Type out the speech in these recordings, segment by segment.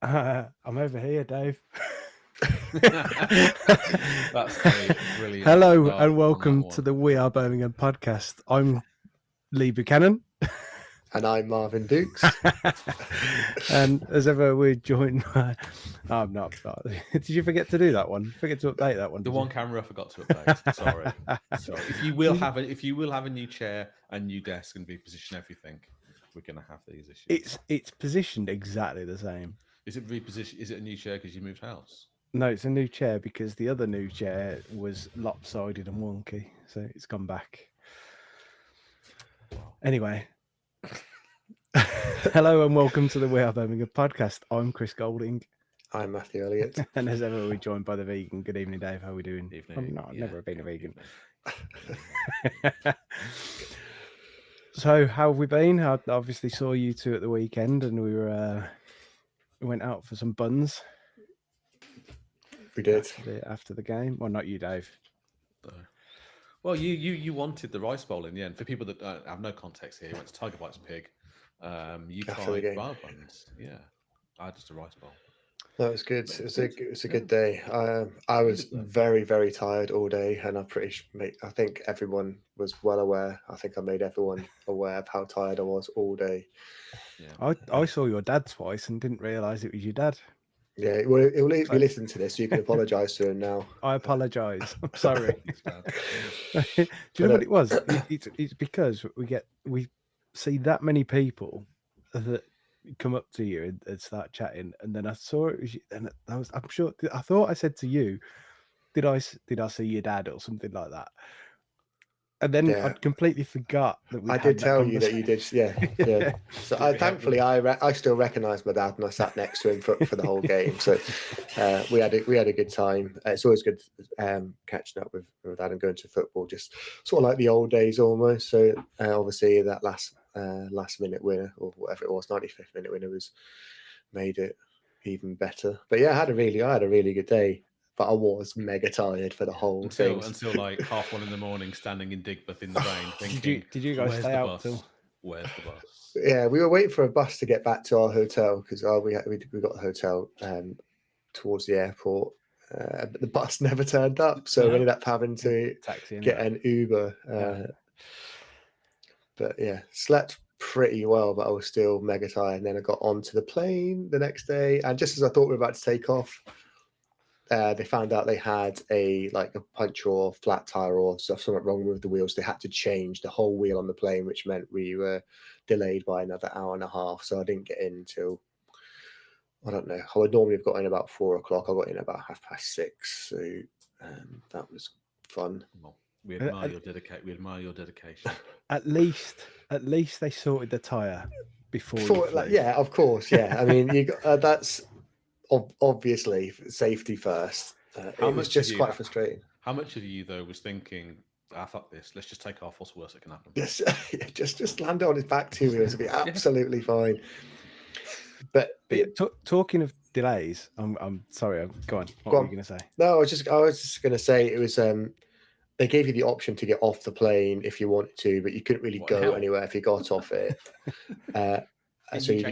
I'm over here, Dave. That's a brilliant Hello start and on welcome that to one. the We Are Birmingham podcast. I'm Lee Buchanan. And I'm Marvin Dukes. And as ever, we're joined by. I'm not. Did you forget to do that one? Forget to update that one? The did one you? camera I forgot to update. Sorry. If you will have a new chair, a new desk, and reposition everything, we're going to have these issues. It's positioned exactly the same. Is it reposition? Is it a new chair because you moved house? No, it's a new chair because the other new chair was lopsided and wonky, so it's gone back. Anyway. Hello and welcome to the We Are Birmingham podcast. I'm Chris Golding. I'm Matthew Elliott. And as ever, we're joined by the vegan. Good evening, Dave. How are we doing? Evening. I've never been a vegan. So, how have we been? I obviously saw you two at the weekend, and we went out for some buns. We did after the game. Well, not you, Dave. Well, you wanted the rice bowl in the end. For people that have no context here, you went to Tiger Bites Pig. You tried bar buns. Yeah, I had just a rice bowl. That was good. It was a good day. I was very, very tired all day, and I think everyone was well aware. I think I made everyone aware of how tired I was all day. Yeah. I saw your dad twice and didn't realise it was your dad. Yeah, well, he'll be listening to this, so you can apologise to him now. I apologise. I'm sorry. Do you know what it was? It's because we see that many people that come up to you and start chatting, and then I saw it was you, and I'm sure I thought I said to you, did I see your dad or something like that? And then I completely forgot that we. I did tell you that you did. Yeah. So thankfully, I still recognise my dad, and I sat next to him for the whole game. So we had a good time. It's always good catching up with dad and going to football, just sort of like the old days almost. So obviously that last minute winner or whatever it was, 95th minute winner made it even better. But yeah, I had a really good day. But I was mega tired for the whole thing. Until like 1:30 in the morning, standing in Digbeth in the rain, thinking, did you guys stay out till? Where's the bus? Yeah, we were waiting for a bus to get back to our hotel because we got a hotel towards the airport. But the bus never turned up, so we ended up having to get an Uber. But yeah, slept pretty well, but I was still mega tired. And then I got onto the plane the next day, and just as I thought we were about to take off, they found out they had a puncture or flat tire or something wrong with the wheels. They had to change the whole wheel on the plane, which meant we were delayed by another hour and a half. So I didn't get in until, I don't know, I would normally have got in about 4 o'clock. I got in about 6:30. So that was fun. Well, we admire your dedication. At least they sorted the tire before. Yeah, of course. Yeah, I mean, you got that's. Obviously, safety first. It was just quite frustrating. How much of you though was thinking, fuck this, let's just take off, what's worse that can happen? Yes, just land on his back 2 wheels, it'll be absolutely fine. But talking of delays, I'm sorry. Go on. What were you going to say? No, I was just going to say it was. They gave you the option to get off the plane if you wanted to, but you couldn't really go anywhere if you got off it. So you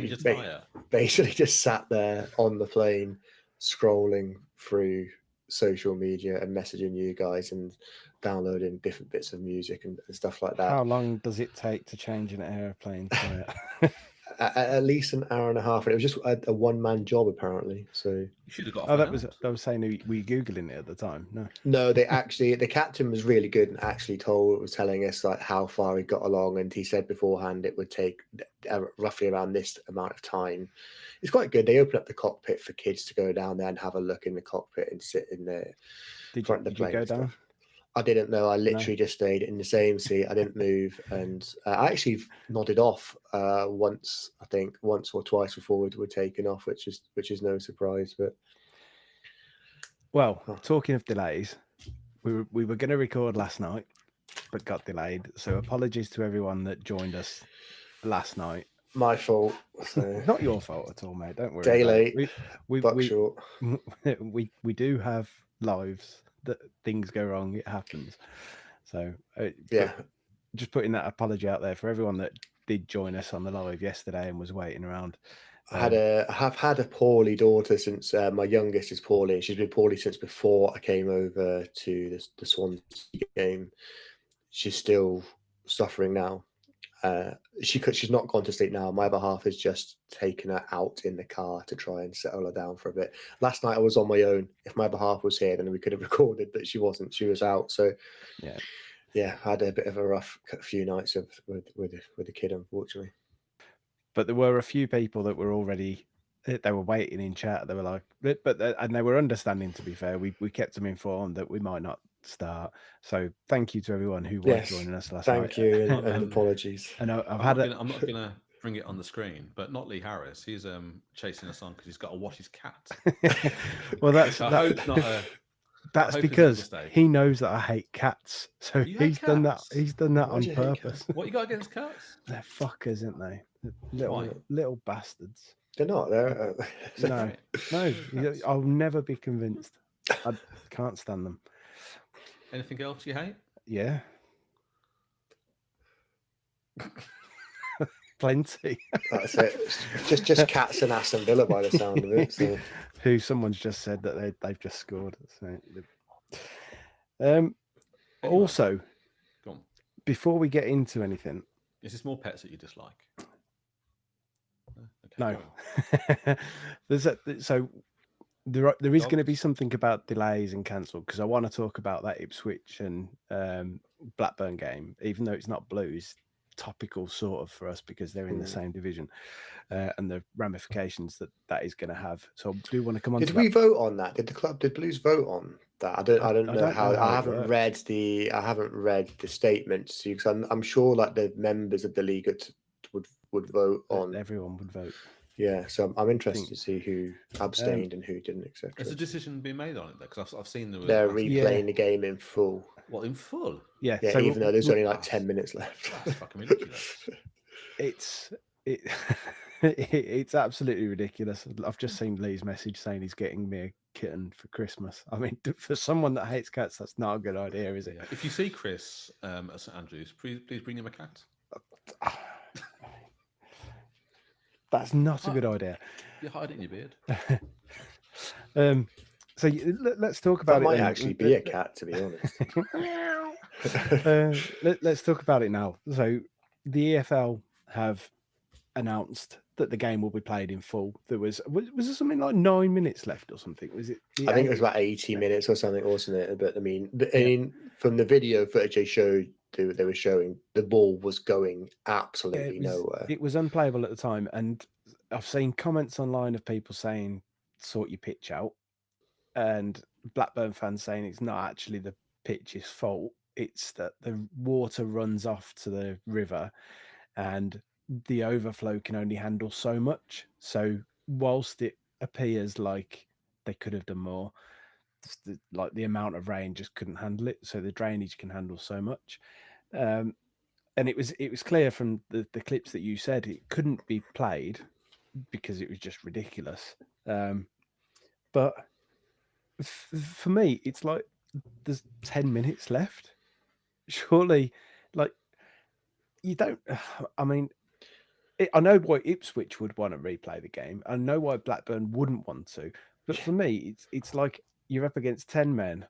basically just sat there on the plane, scrolling through social media and messaging you guys and downloading different bits of music and stuff like that. How long does it take to change an airplane? At least an hour and a half, and it was just a one-man job apparently. So you should have got. That was saying were you googling it at the time? No. They actually, the captain was really good and actually was telling us like how far he got along, and he said beforehand it would take roughly around this amount of time. It's quite good. They open up the cockpit for kids to go down there and have a look in the cockpit and sit in the front of the plane. Did you go down? I didn't know. I literally just stayed in the same seat. I didn't move, and I actually nodded off once or twice before we were taking off, which is no surprise. But talking of delays, we were going to record last night, but got delayed. So apologies to everyone that joined us last night. My fault. So. Not your fault at all, mate. Don't worry. Day late. Short. We do have lives. That things go wrong, it happens. So just putting that apology out there for everyone that did join us on the live yesterday and was waiting around. I have had a poorly daughter since my youngest is poorly. She's been poorly since before I came over to the Swansea game. She's still suffering now. She's not gone to sleep now. My other half has just taken her out in the car to try and settle her down for a bit. Last night I was on my own. If my other half was here, then we could have recorded, but she wasn't. She was out. So yeah, I had a bit of a rough few nights with the kid, unfortunately. But there were a few people that were already, they were waiting in chat. They were like, and they were understanding, to be fair. We kept them informed that we might not start. So thank you to everyone who was joining us last night. Thank you, and apologies. And I'm not going to bring it on the screen, but not Lee Harris. He's chasing us on because he's got to wash his cat. Well, that's because he knows that I hate cats, so he's done that. He's done that on purpose. What you got against cats? They're fuckers, aren't they? Little bastards. They're not. They're no. I'll never be convinced. I can't stand them. Anything else you hate? Yeah. Plenty. That's it. Just cats and Aston Villa by the sound of it. So. Who someone's just said that they've just scored. Also, go on. Before we get into anything, is this more pets that you dislike? Okay, no. There is going to be something about delays and cancelled, because I want to talk about that Ipswich and Blackburn game, even though it's not Blues. Topical sort of for us because they're in the same division, and the ramifications that is going to have. So I do want to come on. Did we vote on that? Did Blues vote on that? I don't know how. I haven't read the statements because I'm sure like the members of the league would vote on. Everyone would vote. Yeah, so I'm interested to see who abstained and who didn't, etc. Has a decision been made on it? Because I've seen they're replaying the game in full. What, in full? Yeah. So even though there's only like 10 minutes left. That's fucking ridiculous. It's absolutely ridiculous. I've just seen Lee's message saying he's getting me a kitten for Christmas. I mean, for someone that hates cats, that's not a good idea, is it? If you see Chris at St Andrews, please bring him a cat. That's not a good idea. You hide it in your beard. So let's talk about it. Might actually be a cat, to be honest. Let's talk about it now. So the EFL have announced that the game will be played in full. Was there something like 9 minutes left or something? Was it? I think it was about 80 minutes or something, wasn't it? But I mean, from the video footage they were showing, the ball was going absolutely nowhere. It was unplayable at the time, and I've seen comments online of people saying sort your pitch out, and Blackburn fans saying it's not actually the pitch's fault, it's that the water runs off to the river and the overflow can only handle so much. So whilst it appears like they could have done more, like the amount of rain just couldn't handle it, so the drainage can handle so much. And it was clear from the clips that you said it couldn't be played because it was just ridiculous. But for me, it's like there's 10 minutes left. Surely, like, you don't. I mean, I know why Ipswich would want to replay the game. I know why Blackburn wouldn't want to. But for me, it's like you're up against 10 men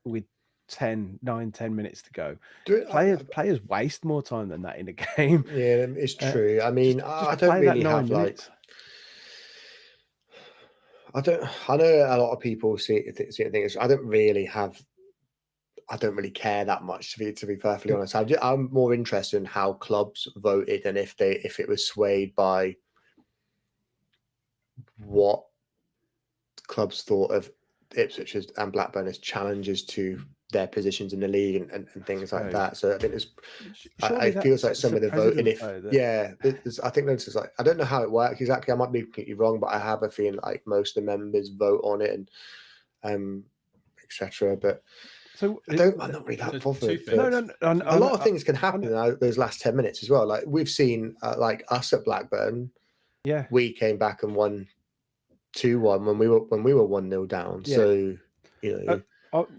with 10 minutes to go. Players waste more time than that in a game. Yeah, it's true. I mean, I don't really have minutes. I know a lot of people see it. I don't really care that much to be perfectly honest. I'm more interested in how clubs voted and if it was swayed by what clubs thought of Ipswich and Blackburn as challenges to their positions in the league and things like that. So I think it feels like some of the voting. I think that's just like, I don't know how it works exactly. I might be completely wrong, but I have a feeling like most of the members vote on it and etc. But so I'm not really that bothered. A lot of things can happen in those last 10 minutes as well. Like we've seen, like us at Blackburn. Yeah, we came back and won 2-1 when we were 1-0 down. Yeah. So you know.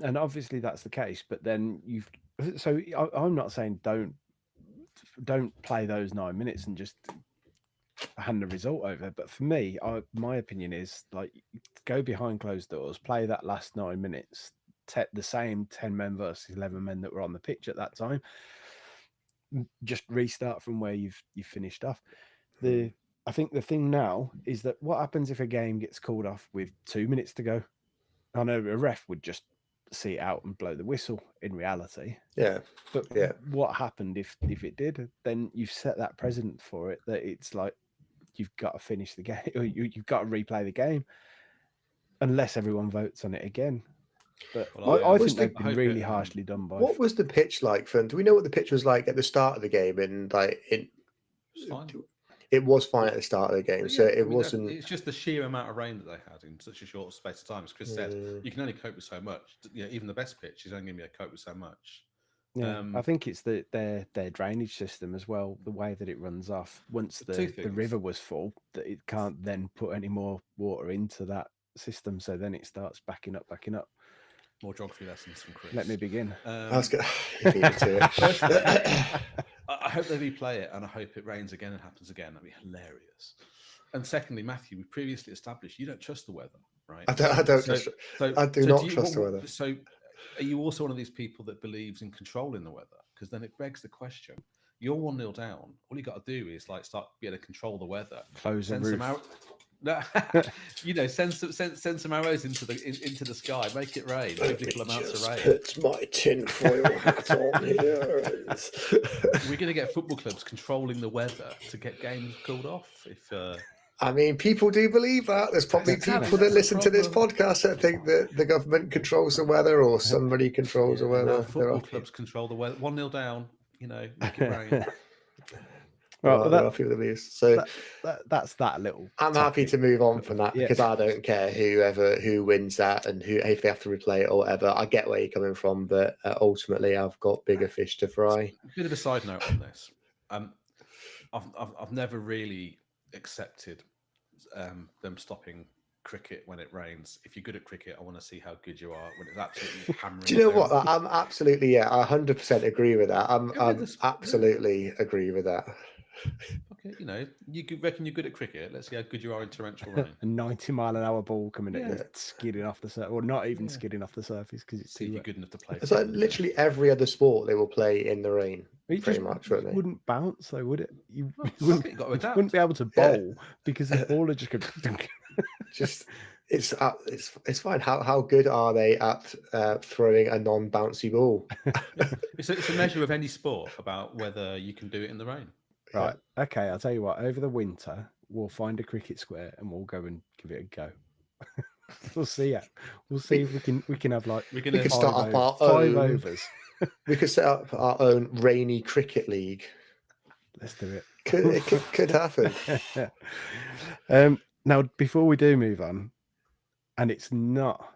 And obviously that's the case, but then I'm not saying don't play those 9 minutes and just hand the result over. But for me, my opinion is like go behind closed doors, play that last 9 minutes, the same 10 men versus 11 men that were on the pitch at that time. Just restart from where you've finished off. I think the thing now is that what happens if a game gets called off with 2 minutes to go? I know a ref would just see it out and blow the whistle in reality. Yeah. But what happened if it did? Then you've set that precedent for it that it's like you've got to finish the game or you've got to replay the game unless everyone votes on it again. But I think they've been really harshly done by. What was the pitch like, Fern? Do we know what the pitch was like at the start of the game? And like it was fine at the start of the game, so it wasn't. It's just the sheer amount of rain that they had in such a short space of time. As Chris said, you can only cope with so much. Even the best pitch is only going to be able to cope with so much. Yeah, I think it's their drainage system as well, the way that it runs off. Once the river was full, that it can't then put any more water into that system, so then it starts backing up. More geography lessons from Chris. Let me begin. I was going to I hope they replay it, and I hope it rains again and happens again. That'd be hilarious. And secondly, Matthew, we previously established you don't trust the weather, right? I do not trust the weather. So, are you also one of these people that believes in controlling the weather? Because then it begs the question: you're 1-0 down. All you got to do is start being able to control the weather. Close the roof. Send some arrows into the sky, make it rain, biblical amounts of rain. Put my tinfoil hat on here. We're going to get football clubs controlling the weather to get games called off. I mean, people do believe that. There's probably people that listen to this podcast that think that the government controls the weather or somebody controls the weather. Football clubs control the weather. 1-0 down, make it rain. Well, there are people that believe. So that's that little. I'm happy to move on from that because I don't care who wins that and if they have to replay it or whatever. I get where you're coming from, but ultimately I've got bigger fish to fry. A bit of a side note on this. I've never really accepted them stopping cricket when it rains. If you're good at cricket, I want to see how good you are when it's absolutely hammering. Do you know what? I'm absolutely I 100% agree with that. I'm absolutely agree with that. Okay, you reckon you're good at cricket. Let's see how good you are in torrential rain. A 90-mile-an-hour ball coming at you, skidding off the surface, or not even skidding off the surface because it's too good enough to play. It's like literally every other sport they will play in the rain. Pretty much, wouldn't they? Wouldn't bounce though, would it? You wouldn't be able to bowl because the ball would just go. It's fine. How good are they at throwing a non-bouncy ball? It's a measure of any sport about whether you can do it in the rain. Right. Okay. I'll tell you what. Over the winter, we'll find a cricket square and we'll go and give it a go. We'll see it. We'll see if we can have we can start up our own 5 overs. We could set up our own rainy cricket league. Let's do it. It could happen. Now, before we do move on, and it's not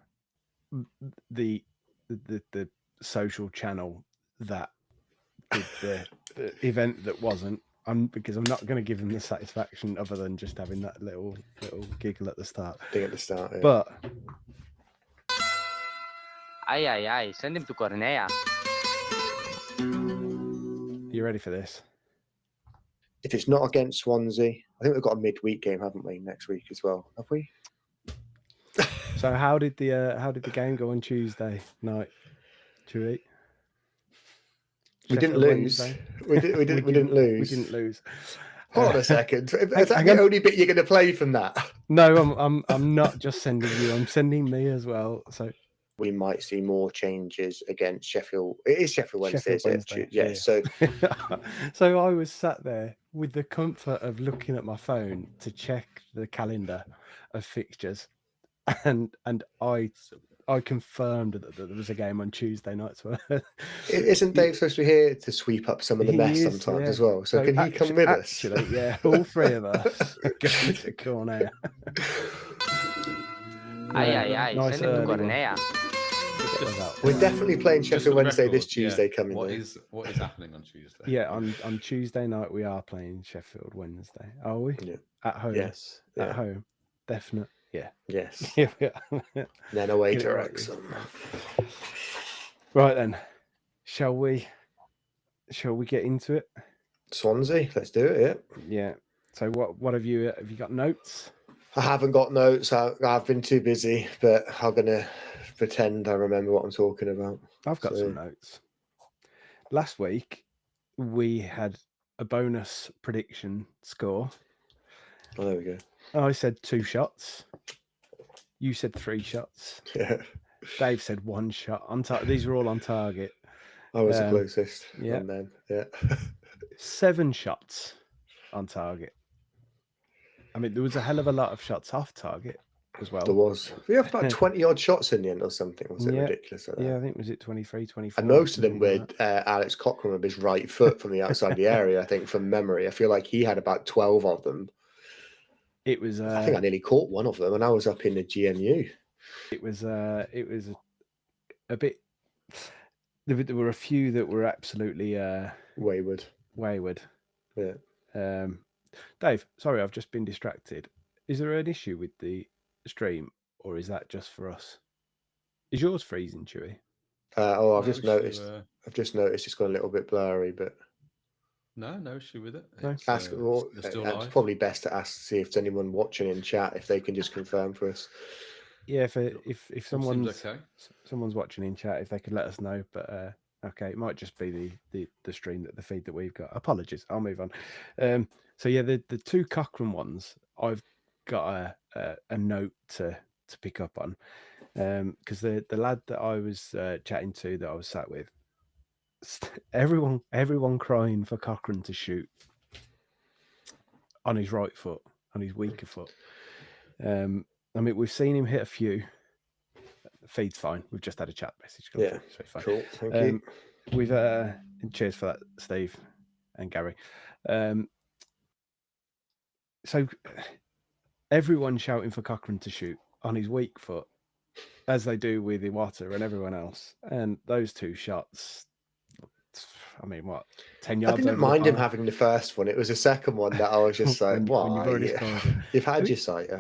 the social channel that did the event that wasn't. Because I'm not going to give them the satisfaction other than just having that little giggle at the start. Thing at the start, yeah. But Ay, send him to Cornella. You ready for this? If it's not against Swansea, I think we've got a midweek game, haven't we, next week as well? Have we? So how did the game go on Tuesday night, Chewie? We didn't lose. We didn't lose. We didn't lose. Hold on a second. Is that the only bit you're going to play from that? No, I'm not just sending you. I'm sending me as well. So we might see more changes against Sheffield. It is Sheffield Wednesday. Yeah. So I was sat there with the comfort of looking at my phone to check the calendar of fixtures, and I confirmed that there was a game on Tuesday night. So isn't Dave supposed to be here to sweep up some of the mess sometimes as well? So can he come with us? Yeah, all 3 of us go to Cornella. Ay, send him to Cornella. We're definitely playing Sheffield Wednesday this Tuesday coming. What is happening on Tuesday? Yeah, on Tuesday night we are playing Sheffield Wednesday. Are we? Yeah. At home. Yes. At home. Definite. Yeah. Yes. Yeah. Then away to Wrexham. Right then, shall we get into it? Swansea, let's do it. Yeah. So what have you got notes? I haven't got notes. I've been too busy, but I'm gonna pretend I remember what I'm talking about. I've got some notes. Last week we had a bonus prediction score. Oh, there we go. I said 2 shots. You said 3 shots. Yeah. Dave said 1 shot. These were all on target. I was the closest. Yeah. And then, yeah. 7 shots on target. I mean, there was a hell of a lot of shots off target as well. There was. We have about 20 odd shots in the end or something. Was it ridiculous? Yeah, I think was it 23, 24. And most of them were Alex Cochrane with his right foot from the outside the area. I think from memory, I feel like he had about 12 of them. It was. I think I nearly caught one of them, and I was up in the GMU. It was a bit. There were a few that were absolutely wayward. Yeah. Dave, sorry, I've just been distracted. Is there an issue with the stream, or is that just for us? Is yours freezing, Chewy? I've just noticed. I've just noticed it's got a little bit blurry, but no issue with it. No. It's probably best to ask, see if there's anyone watching in chat, if they can just confirm for us. Yeah, if someone's watching in chat, if they could let us know. But okay, it might just be the stream, the feed that we've got. Apologies, I'll move on. So yeah, the 2 Cochrane ones, I've got a note to pick up on, because the lad that I was chatting to, that I was sat with, everyone crying for Cochrane to shoot on his right foot, on his weaker foot. I mean, we've seen him hit a few. Feed's fine. We've just had a chat message. Yeah, so fine. Cool. Thank you. We've cheers for that, Steve and Gary. So everyone shouting for Cochrane to shoot on his weak foot, as they do with Iwata and everyone else. And those 2 shots, I mean, what, 10 yards? I didn't mind him having the first one. It was the second one that I was just like, you've had your sight.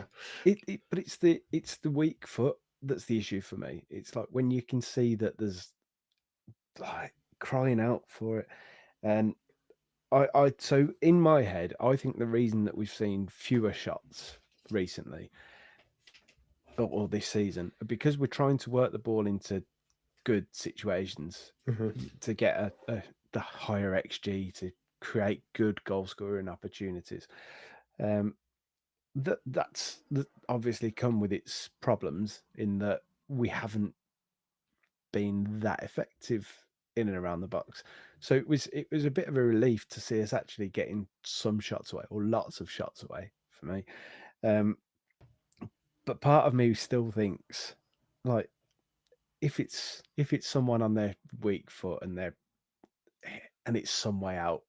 But it's the weak foot that's the issue for me. It's like when you can see that there's like crying out for it. And so in my head, I think the reason that we've seen fewer shots recently or this season, because we're trying to work the ball into good situations to get the higher XG, to create good goal scoring opportunities. That's obviously come with its problems in that we haven't been that effective in and around the box. So it was a bit of a relief to see us actually getting some shots away, or lots of shots away for me. But part of me still thinks, like, if it's someone on their weak foot and it's some way out,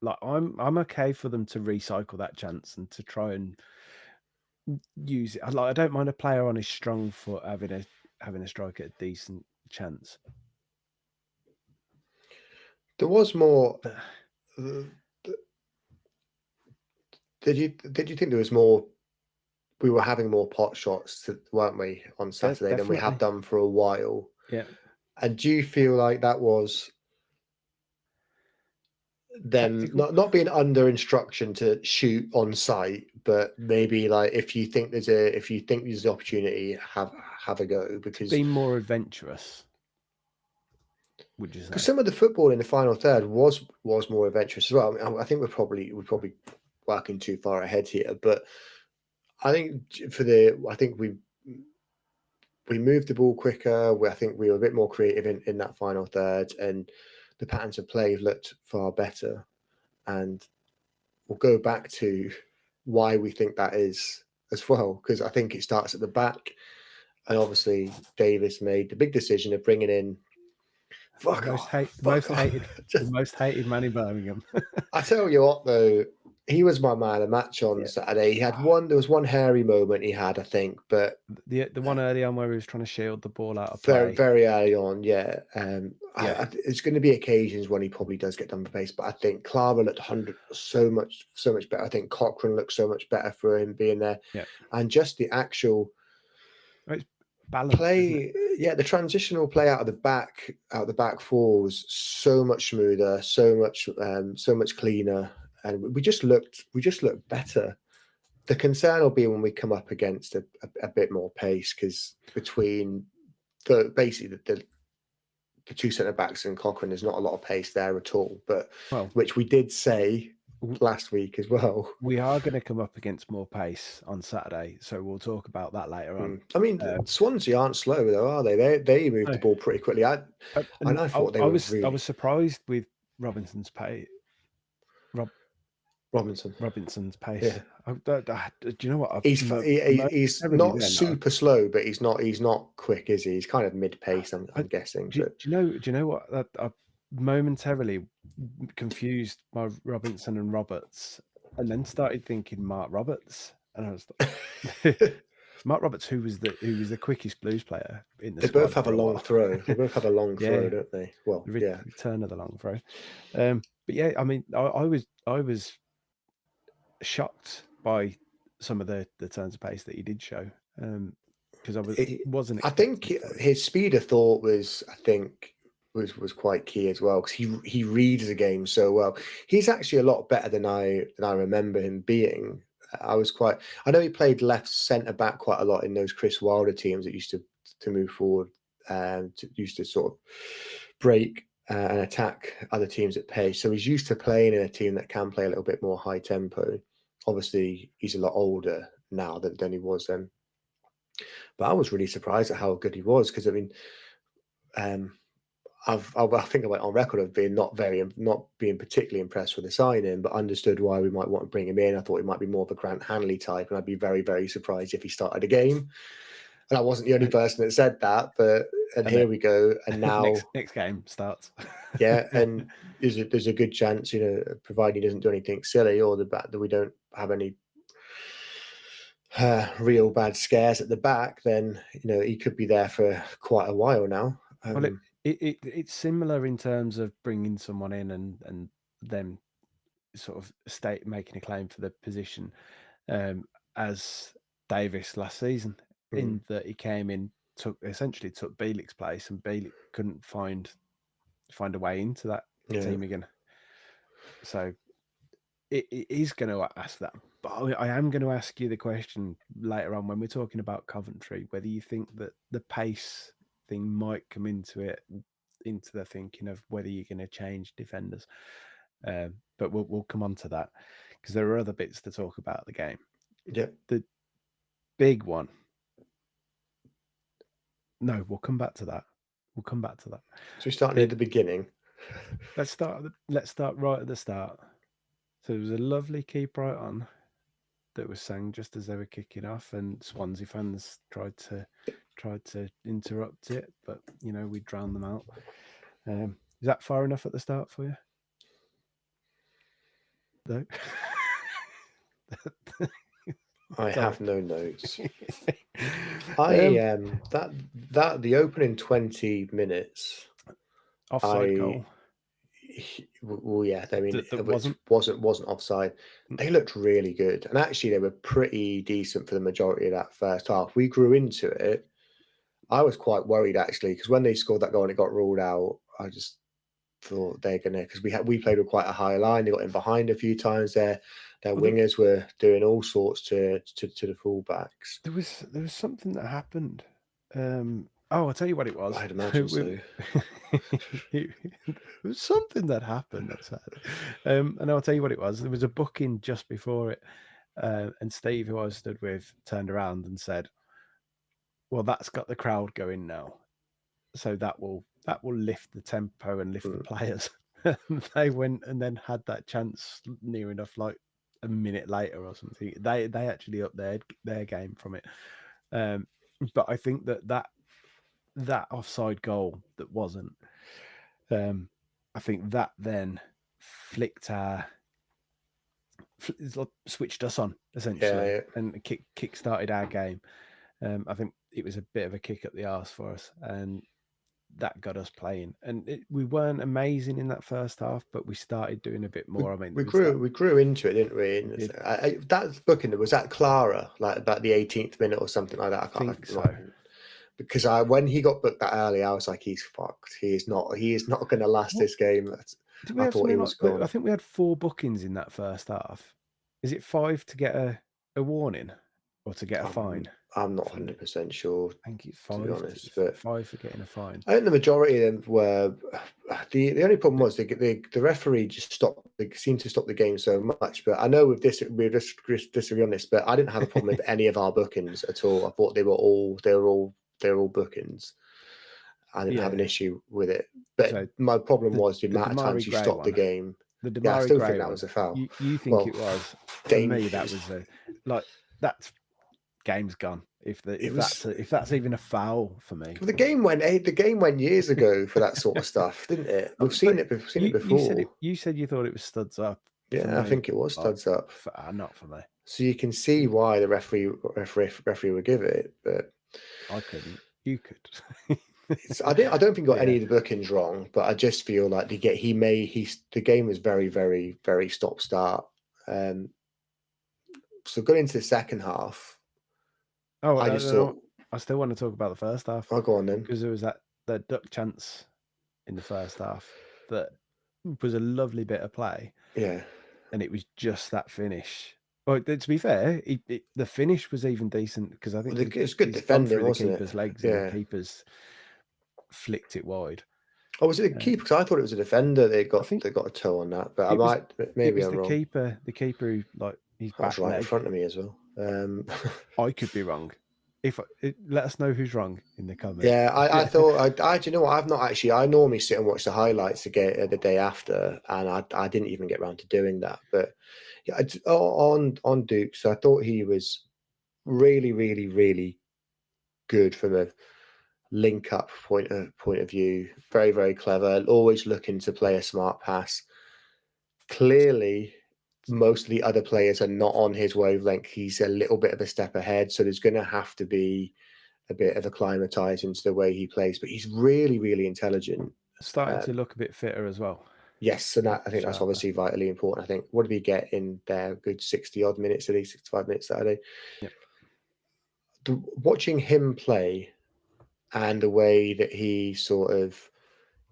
like I'm okay for them to recycle that chance and to try and use it. Like, I don't mind a player on his strong foot having a strike at a decent chance. There was more. Did you think there was more? We were having more pot shots, weren't we, on Saturday than we have done for a while? Yeah. And do you feel like that was them not being under instruction to shoot on site, but maybe like if you think there's an opportunity, have a go, because being more adventurous? Would you say? Because some of the football in the final third was more adventurous as well. I mean, I think we're probably working too far ahead here, but I think we moved the ball quicker. I think we were a bit more creative in that final third, and the patterns of play looked far better. And we'll go back to why we think that is as well, because I think it starts at the back, and obviously Davis made the big decision of bringing in the most hated man in Birmingham. I tell you what, though, he was my man of match on Saturday. He had there was one hairy moment he had, I think, but the one early on where he was trying to shield the ball out of play. Very, very early on, yeah. It's going to be occasions when he probably does get done for pace, but I think Clara looked so much better. I think Cochrane looked so much better for him being there, and just the actual balance play, the transitional play out of the back four was so much smoother, so much cleaner. and we just looked better. The concern will be when we come up against a bit more pace, because between the two centre backs and Cochrane, there's not a lot of pace there at all. But which we did say last week as well. We are going to come up against more pace on Saturday, so we'll talk about that later on. I mean, Swansea aren't slow though, are they? They move the ball pretty quickly. I thought they were really... I was surprised with Robinson's pace. Robinson's pace. Yeah. Do you know what? He's not super slow, but he's not quick, is he? He's kind of mid pace. I'm guessing. Do you know what? I momentarily confused my Robinson and Roberts, and then started thinking Mark Roberts, and I was like, Mark Roberts, who was the quickest Blues player in the. They both have a long throw. They both have a long throw, don't they? Well, return of the long throw. But yeah, I mean, I was shocked by some of the turns of pace that he did show, because wasn't. I think his speed of thought was quite key as well, because he reads the game so well. He's actually a lot better than I remember him being. I know he played left centre back quite a lot in those Chris Wilder teams that used to move forward, used to sort of break and attack other teams at pace. So he's used to playing in a team that can play a little bit more high tempo. Obviously, he's a lot older now than he was then. But I was really surprised at how good he was, because I mean, I think I went on record of being not being particularly impressed with the signing, but understood why we might want to bring him in. I thought he might be more of a Grant Hanley type, and I'd be very, very surprised if he started a game. And I wasn't the only person that said that, and here we go. And now next game starts. Yeah, and there's a good chance, provided he doesn't do anything silly, or that we don't have any real bad scares at the back, then he could be there for quite a while now. Well, it's similar in terms of bringing someone in and them sort of making a claim for the position, as Davis last season, in that he came in, essentially took Bielik's place, and Bielik couldn't find a way into that team again. So it is going to ask that, but I am going to ask you the question later on when we're talking about Coventry, whether you think that the pace thing might come into the thinking of whether you're going to change defenders. But we'll come on to that, because there are other bits to talk about the game. Yep. The big one. No, we'll come back to that. So we start at the beginning. Let's start right at the start. So there was a lovely Keep Right On that was sang just as they were kicking off, and Swansea fans tried to interrupt it, but we drowned them out. Is that far enough at the start for you? No. I have no notes. The opening 20 minutes offside goal. Well, yeah, I mean, it wasn't offside. They looked really good, and actually they were pretty decent for the majority of that first half. We grew into it. I was quite worried actually, because when they scored that goal and it got ruled out, I just thought they're gonna, because we played with quite a high line. They got in behind a few times. Their wingers were doing all sorts to the fullbacks. There was something that happened. I'll tell you what it was. I'd imagine so. There was something that happened. That's sad. And I'll tell you what it was. There was a booking just before it, and Steve, who I was stood with, turned around and said, "Well, that's got the crowd going now, so that will lift the tempo and lift the players." They went and then had that chance near enough, like a minute later or something. They actually upped their game from it. But I think that offside goal that wasn't, I think that then switched us on essentially, and kick started our game. I think it was a bit of a kick up the arse for us, and that got us playing. And we weren't amazing in that first half, but we started doing a bit more. We grew into it, didn't we? That booking, was that Clara, like about the 18th minute or something like that. I think so. Because when he got booked that early, I was like, he's fucked. He is not going to last this game. Did we have something like? I think we had 4 bookings in that first half. Is it 5 to get a warning or to get a fine? I'm not 100% sure. I think it's 5, to be honest, but 5 for getting a fine. I think the majority of them were. The only problem was the referee just stopped. They seemed to stop the game so much. But I know we disagree on this. But I didn't have a problem with any of our bookings at all. I thought they were all bookings. I didn't have an issue with it. But my problem was the amount of times you stopped the game. I still think that was a foul. You think it was? For me, that was that's game's gone. If that's even a foul for me. Well, the game went years ago for that sort of stuff, didn't it? We've seen it before. You said you thought it was studs up. Yeah, I think it was studs up. Not for me. So you can see why the referee would give it, but I couldn't. You could. I don't think he got any of the bookings wrong, but I just feel like the game was very, very, very stop start. So going into the second half. I still want to talk about the first half. I'll go on then. Because there was that duck chance in the first half that was a lovely bit of play. Yeah. And it was just that finish. Well, to be fair, the finish was even decent because I think it's good defending, wasn't it? The keeper's legs and the keeper's flicked it wide. Oh, was it a keeper? Because I thought it was a defender. They got a toe on that, but maybe I'm wrong. The keeper who he's back right in front of me as well. I could be wrong. Let us know who's wrong in the comments. Yeah, I thought you know what? I've not actually. I normally sit and watch the highlights again the day after, and I didn't even get around to doing that. But yeah, on Dukes, I thought he was really, really, really good from a link up point of view. Very, very clever. Always looking to play a smart pass. Clearly, most of the other players are not on his wavelength. He's a little bit of a step ahead, so there's going to have to be a bit of acclimatizing to the way he plays. But he's really, really intelligent. Starting to look a bit fitter as well. Yes, and I think that's obviously vitally important. I think, what did he get in there? Good 60-odd minutes, at least 65 minutes Saturday. Yep. Watching him play and the way that he sort of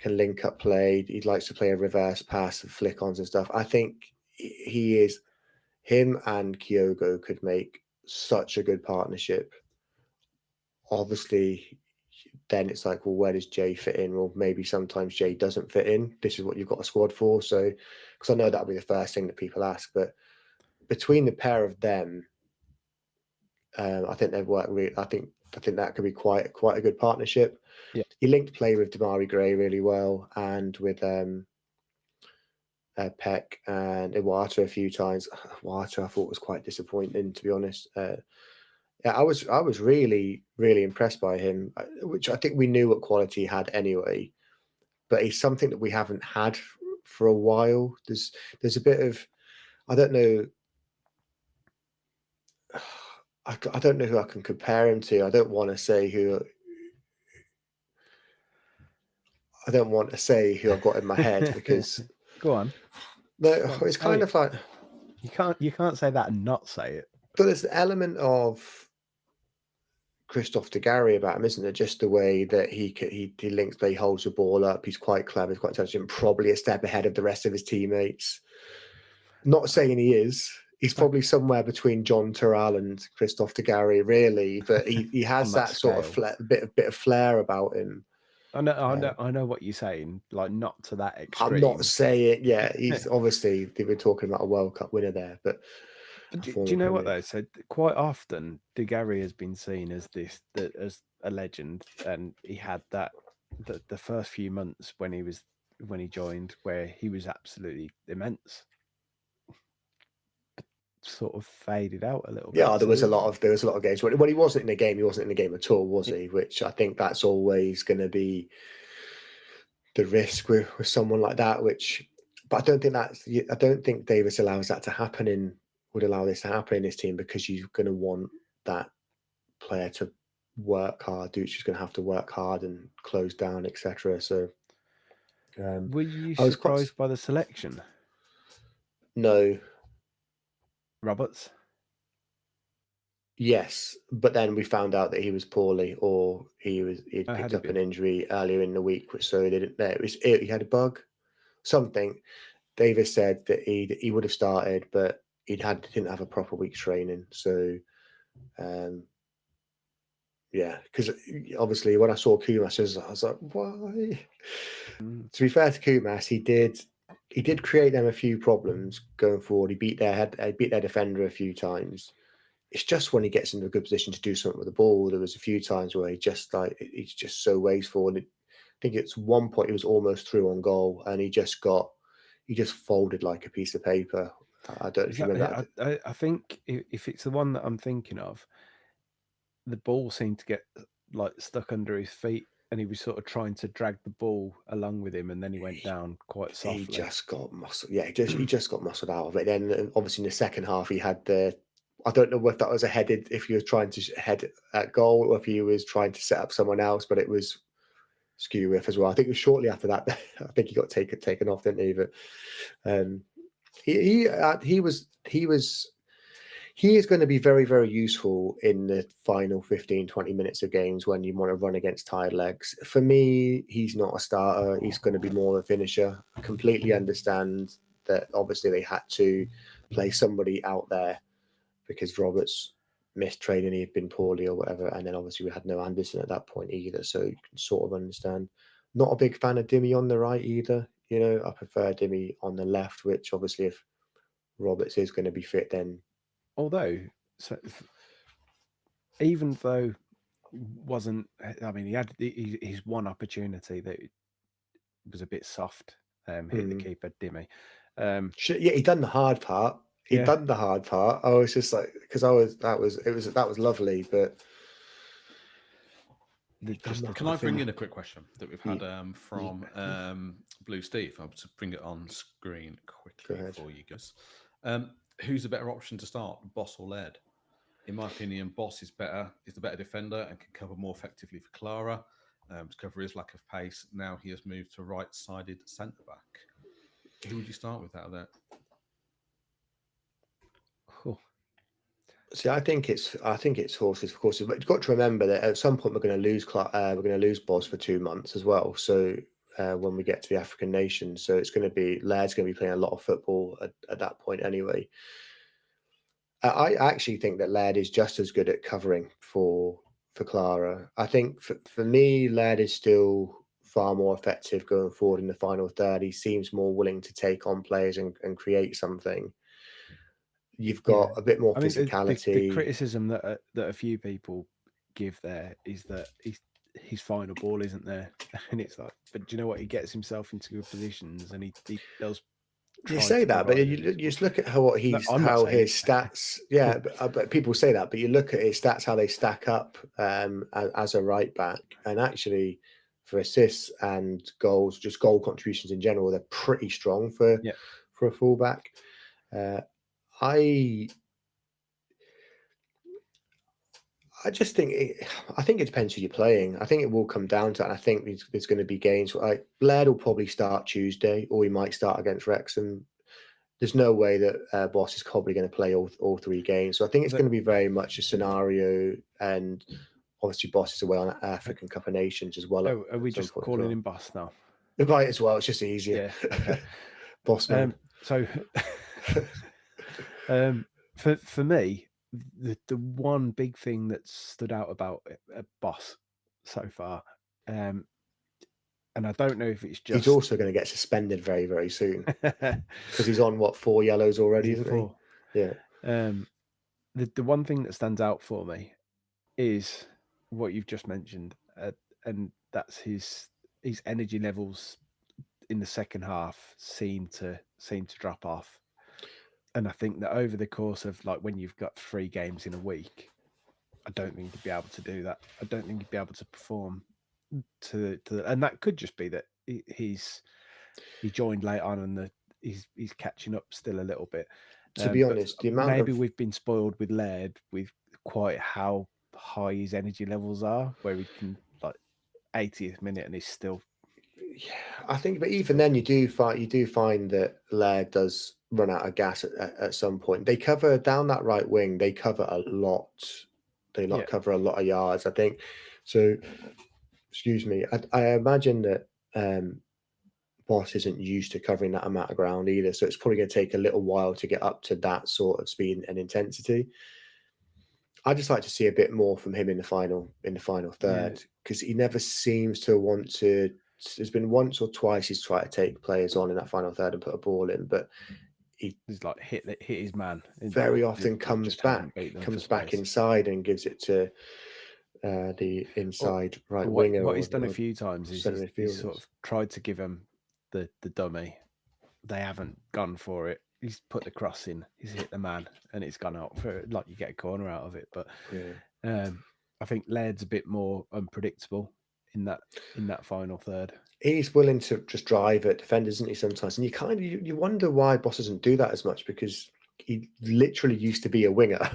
can link up play, he likes to play a reverse pass and flick-ons and stuff. I think him and Kyogo could make such a good partnership. Obviously, then it's like, well, where does Jay fit in? Well, maybe sometimes Jay doesn't fit in. This is what you've got a squad for. So, because I know that'll be the first thing that people ask. But between the pair of them, I think they've worked really. I think that could be quite a good partnership. Yeah, he linked play with Damari Gray really well, and with Peck and Iwata a few times. Iwata I thought was quite disappointing, to be honest. I was really, really impressed by him, which I think we knew what quality he had anyway. But he's something that we haven't had for a while. There's a bit of, I don't know. I don't know who I can compare him to. I don't want to say who I've got in my head because. Go on. No, it's kind of like you can't say that and not say it. But there's an element of Christophe Degarry about him, isn't there? Just the way that he links play, holds the ball up. He's quite clever, he's quite intelligent, probably a step ahead of the rest of his teammates. Not saying he is. He's probably somewhere between John Terrell and Christophe Degarry, really. But he has that sort of bit of flair about him. I know what you're saying. Like, not to that extreme. I'm not saying, he's obviously, they were talking about a World Cup winner there, but do you know what though? So quite often, Degarry has been seen as as a legend, and he had that the first few months when he joined, where he was absolutely immense. Sort of faded out a little bit. Yeah, there was a lot of games when he wasn't in the game. He wasn't in the game at all, was he? Which I think that's always going to be the risk with someone like that. But I don't think Davis allows that to happen would allow this to happen in his team, because you're going to want that player to work hard. Ducci's going to have to work hard and close down, etc. So, were you surprised by the selection? No. Roberts? Yes, but then we found out that he was poorly, or he'd picked up an injury earlier in the week, so they didn't know. He had a bug, something. Davis said that he would have started, but didn't have a proper week's training. So, yeah, because obviously when I saw Kumas, I was like, why? To be fair to Kumas, he did create them a few problems going forward. He beat their defender a few times. It's just when he gets into a good position to do something with the ball. There was a few times where he's just so wasteful. And I think it's one point he was almost through on goal, and he just folded like a piece of paper. I don't know if you remember that. I think if it's the one that I'm thinking of, the ball seemed to get like stuck under his feet, and he was sort of trying to drag the ball along with him, and then he went down quite softly. He just got muscled. Yeah, he just got muscled out of it. Then obviously in the second half, he had I don't know if that was if he was trying to head at goal or if he was trying to set up someone else, but it was skew whiff as well. I think it was shortly after that. I think he got taken off, didn't he? But he is going to be very, very useful in the final 15, 20 minutes of games when you want to run against tired legs. For me, he's not a starter. He's going to be more of a finisher. I completely understand that obviously they had to play somebody out there because Roberts missed training, he had been poorly or whatever. And then obviously we had no Anderson at that point either. So you can sort of understand. Not a big fan of Dimmy on the right either. You know, I prefer Dimmy on the left, which obviously if Roberts is going to be fit, then. Although, even though wasn't, I mean, he had his one opportunity that was a bit soft, hit the keeper, Dimmy. Yeah, he done the hard part. Done the hard part. I was just like, because that was lovely, but. Can I bring in a quick question that we've had from Blue Steve? I'll just bring it on screen quickly for you guys. Who's a better option to start, Boss or Laird? In my opinion, Boss is the better defender and can cover more effectively for Clara to cover his lack of pace. Now he has moved to right-sided centre back. Who would you start with out of that? Oh. See, I think it's horses for courses, but you've got to remember that at some point we're going to lose Boss for 2 months as well. So when we get to the African nations, so it's going to be Laird's going to be playing a lot of football at that point anyway. I actually think that Laird is just as good at covering for Clara. I think for me, Laird is still far more effective going forward in the final third. He seems more willing to take on players and create something. You've got a bit more physicality. The criticism that a few people give there is that his final ball isn't there, and it's like, but do you know what? He gets himself into good positions, and he does. You say that, but you just look at his stats. Yeah, but people say that, but you look at his stats, how they stack up as a right back, and actually for assists and goals, just goal contributions in general, they're pretty strong for a fullback. I just think I think it depends who you're playing. I think it will come down to, and I think there's going to be games. Like Laird will probably start Tuesday, or he might start against Wrexham. There's no way that Boss is probably going to play all 3 games. So I think it's going to be very much a scenario, and obviously Boss is away on African Cup of Nations as well. Are we just calling him Boss now? Right, as well. It's just easier. Yeah. Okay. Boss man. So, for me, the one big thing that stood out about Boss so far, and I don't know if it's just he's also going to get suspended very, very soon because he's on 4 yellows already, isn't he? Yeah. The one thing that stands out for me is what you've just mentioned, and that's his energy levels in the second half seem to drop off. And I think that over the course of, like, when you've got 3 games in a week, I don't think he'd be able to do that. I don't think he'd be able to perform and that could just be that he joined late on and he's catching up still a little bit. To be honest, we've been spoiled with Laird with quite how high his energy levels are, where he can, like, 80th minute and he's still. Yeah, I think, but even then, you do find that Laird does run out of gas at some point. They cover down that right wing. They cover a lot. They cover a lot of yards, I think. So, excuse me. I imagine that Boss isn't used to covering that amount of ground either, so it's probably going to take a little while to get up to that sort of speed and intensity. I'd just like to see a bit more from him in the final third, because he never seems to want to. There's been once or twice he's tried to take players on in that final third and put a ball in, but he's like hit his man. Very often comes back inside and gives it to the inside right winger. What he's done a few times is he's sort of tried to give him the dummy. They haven't gone for it. He's put the cross in. He's hit the man, and it's gone out for like you get a corner out of it. But I think Laird's a bit more unpredictable in that final third. He's willing to just drive at defenders, isn't he? Sometimes, and you kind of you wonder why Boss doesn't do that as much, because he literally used to be a winger,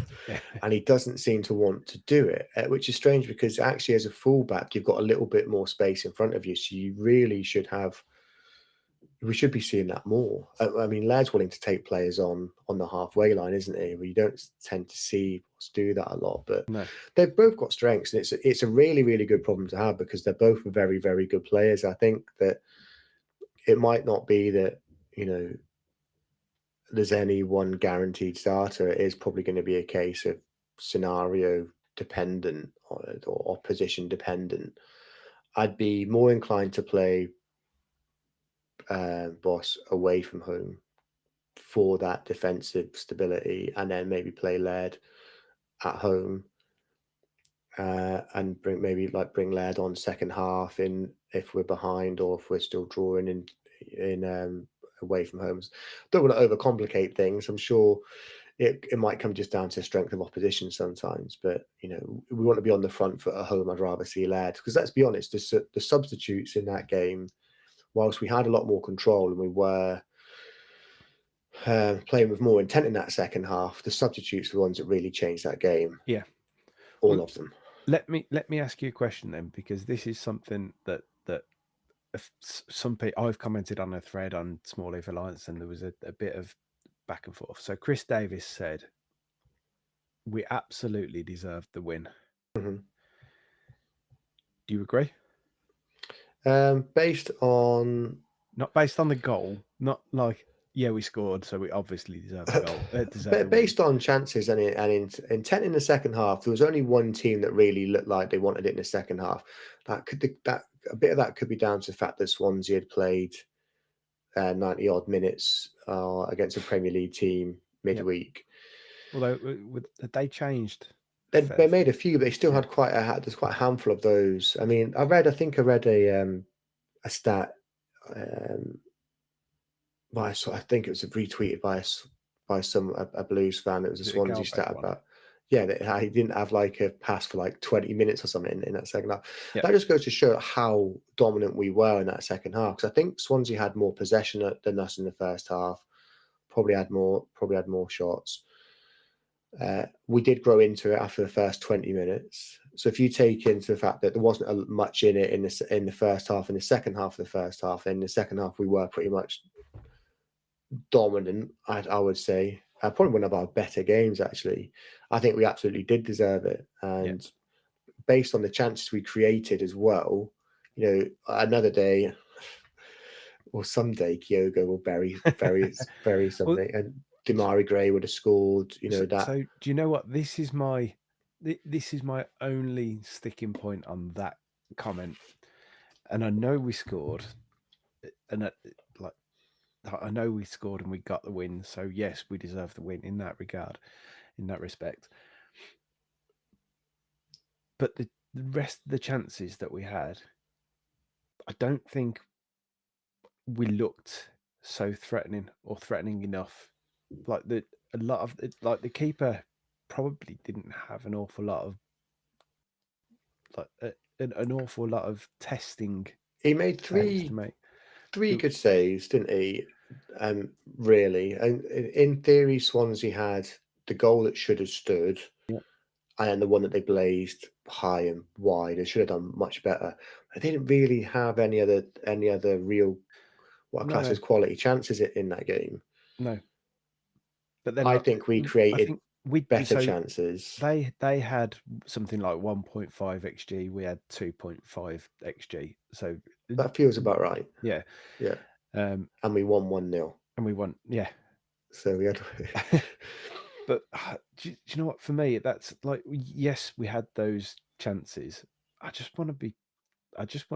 and he doesn't seem to want to do it, which is strange, because actually as a fullback you've got a little bit more space in front of you, so you really should have. We should be seeing that more. I mean, Laird's willing to take players on the halfway line, isn't he? We don't tend to see us do that a lot, but they've both got strengths, and it's a really, really good problem to have, because they're both very, very good players. I think that it might not be that, there's any one guaranteed starter. It is probably going to be a case of scenario dependent or position dependent. I'd be more inclined to play Boss away from home for that defensive stability, and then maybe play Laird at home, and bring Laird on second half in if we're behind, or if we're still drawing in away from home. Don't want to overcomplicate things. I'm sure it might come just down to strength of opposition sometimes, but we want to be on the front foot at home. I'd rather see Laird, because let's be honest, the substitutes in that game, whilst we had a lot more control and we were playing with more intent in that second half, the substitutes are the ones that really changed that game. Yeah, all of them. Let me ask you a question then, because this is something that some people, I've commented on a thread on Small Leaf Alliance, and there was a bit of back and forth. So Chris Davis said we absolutely deserved the win. Mm-hmm. Do you agree? Based on not based on the goal, not like we scored, so we obviously deserve the goal. Based on chances and intent in the second half, there was only one team that really looked like they wanted it in the second half. A bit of that could be down to the fact that Swansea had played 90 odd minutes against a Premier League team midweek. Although they changed. They made a few, but they still had there's quite a handful of those. I mean, I think I read a stat. I think it was retweeted by a Blues fan. It was a Swansea stat about that he didn't have like a pass for like 20 minutes or something in that second half. Yep. That just goes to show how dominant we were in that second half, because I think Swansea had more possession than us in the first half. Probably had more shots. We did grow into it after the first 20 minutes. So if you take into the fact that there wasn't much in it in the first half, in the second half of the first half, in the second half we were pretty much dominant, I would say. Probably one of our better games, actually. I think we absolutely did deserve it. And based on the chances we created as well, another day or someday Kyogo will bury something, and Damari Gray would have scored, that. So do you know what? This is my only sticking point on that comment. And I know we scored, and I know we scored and we got the win. So yes, we deserve the win in that regard, in that respect. But the rest of the chances that we had, I don't think we looked so threatening or threatening enough. Like the keeper probably didn't have an awful lot of an awful lot of testing. He made three good saves, didn't he? Really, and in theory, Swansea had the goal that should have stood, and the one that they blazed high and wide. They should have done much better. They didn't really have any other real what class as quality chances in that game. No, but then I think we created better chances. They had something like 1.5 XG. We had 2.5 XG. So that feels about right. Yeah. And we won 1-0. And we won, yeah. So we had. But do you know what? For me, that's like, yes, we had those chances. I just want to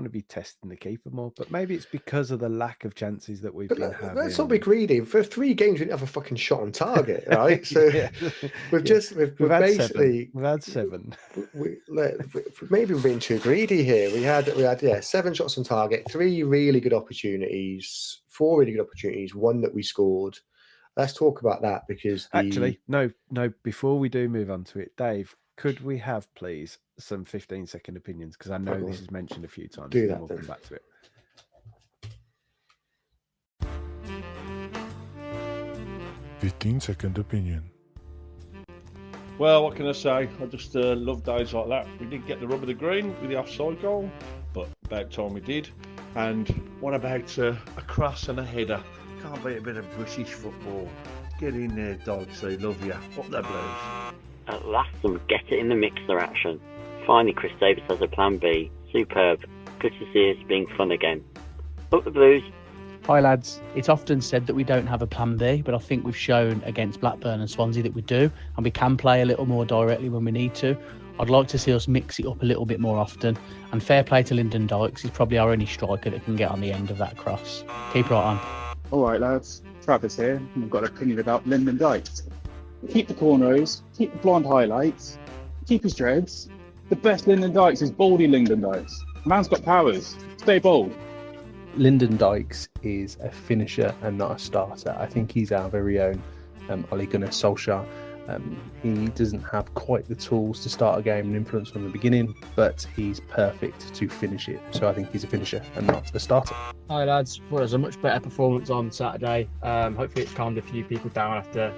be testing the keeper more. But maybe it's because of the lack of chances that we've been having. Let's not be greedy. For 3 games, we didn't have a fucking shot on target, right? So we've had 7. Maybe we're being too greedy here. We had 7 shots on target, 3 really good opportunities, 4 really good opportunities, 1 that we scored. Let's talk about that because actually, no. Before we do move on to it, Dave, could we have please some 15-second opinions? Because I know this is mentioned a few times. Do that. We'll come back to it. 15-second opinion. Well, what can I say? I just love days like that. We didn't get the rub of the green with the offside goal, but about time we did. And what about a cross and a header? Can't beat a bit of British football. Get in there, Dykes. They love you. Up the Blues. At last, some get it in the mixer action. Finally, Chris Davis has a plan B. Superb. Good to see us being fun again. Up the Blues. Hi lads, it's often said that we don't have a plan B, but I think we've shown against Blackburn and Swansea that we do, and we can play a little more directly when we need to. I'd like to see us mix it up a little bit more often, and fair play to Lyndon Dykes, he's probably our only striker that can get on the end of that cross. Keep right on. Alright lads, Travis here, and I've got an opinion about Lyndon Dykes. Keep the cornrows, keep the blonde highlights, keep his dreads. The best Lyndon Dykes is baldy Lyndon Dykes. Man's got powers, stay bold. Lyndon Dykes is a finisher and not a starter. I think he's our very own Ole Gunnar Solskjaer. He doesn't have quite the tools to start a game and influence from the beginning, but he's perfect to finish it. So I think he's a finisher and not a starter. Hi lads, thought it was a much better performance on Saturday. Hopefully it's calmed a few people down after a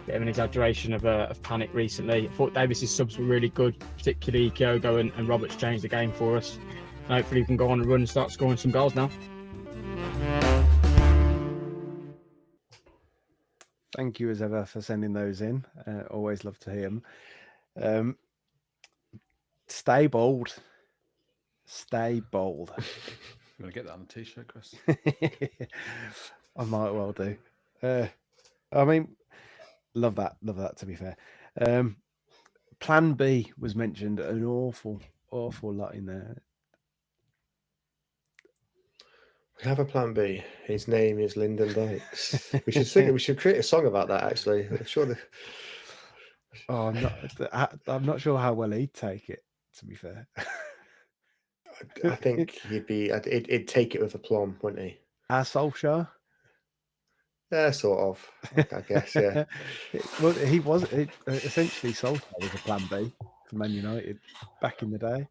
bit of an exaggeration of panic recently. I thought Davis's subs were really good, particularly Kyogo and Roberts changed the game for us. And hopefully we can go on a run and start scoring some goals now. Thank you as ever for sending those in. Always love to hear them. Stay bold. Stay bold. You want to get that on a t-shirt, Chris? I might well do. I mean, love that. Love that, to be fair. Plan B was mentioned an awful lot in there. We have a plan B. His name is Lyndon Dykes. We should sing it. We should create a song about that, actually. I'm sure. I'm not sure how well he'd take it, to be fair. I think he'd take it with aplomb, wouldn't he? Our Solskjaer? Yeah, sort of. I guess, yeah. Well, essentially Solskjaer was a plan B for Man United back in the day.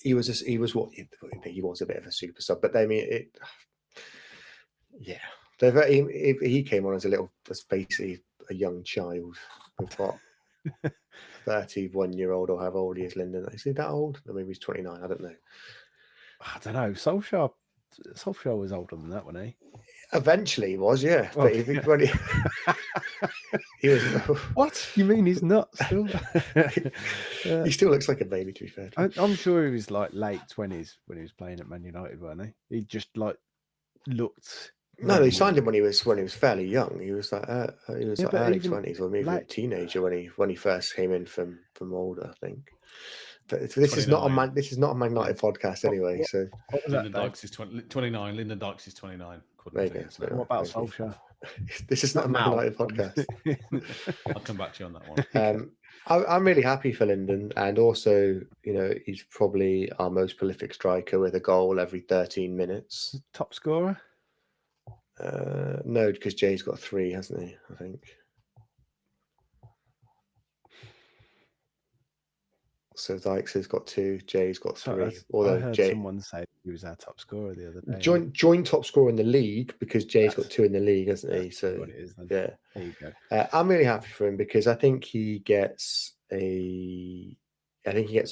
He was a bit of a super sub, but I mean, he came on as basically a young child. We've got 31-year-old or however old he is, Lyndon. Is he that old? No, maybe he's 29. I don't know. I don't know. Solskjaer was older than that, wasn't he? Eventually he was, yeah. Well, but he was. What? You mean he's not still? He still looks like a baby, to be fair. I'm sure he was like late 20s when he was playing at Man United, wasn't he? He just like looked. No, they signed him when he was fairly young. He was like early 20s, or maybe a teenager when he first came in from Older, I think. But this is not a Man United podcast anyway. So Lyndon Dykes is 29. Lyndon Dykes is 29. What about Solskjaer? This is not a Man United podcast. I'll come back to you on that one. I'm really happy for Lyndon, and also, he's probably our most prolific striker with a goal every 13 minutes. Top scorer? No, because Jay's got 3, hasn't he? I think. So Dykes has got 2, Jay's got 3. I heard someone say he was our top scorer the other day. Joint top scorer in the league, because Jay's got 2 in the league, hasn't he? So what it is, then. Yeah, there you go. I'm really happy for him because I think he gets a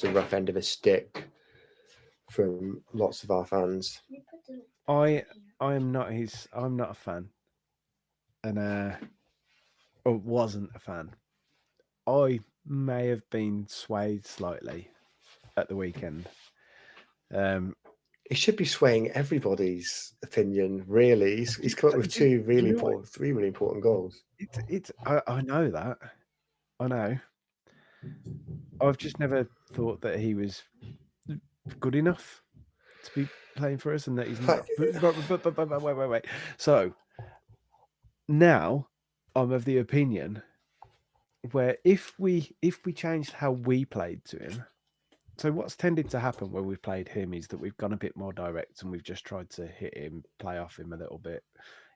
rough end of a stick from lots of our fans. I'm not a fan, and or wasn't a fan. I may have been swayed slightly at the weekend. He should be swaying everybody's opinion. Really, he's come up with three really important goals. I know that. I know. I've just never thought that he was good enough to be playing for us, and that he's not. Wait. So now I'm of the opinion where if we changed how we played to him, so what's tended to happen when we've played him is that we've gone a bit more direct and we've just tried to hit him, play off him a little bit,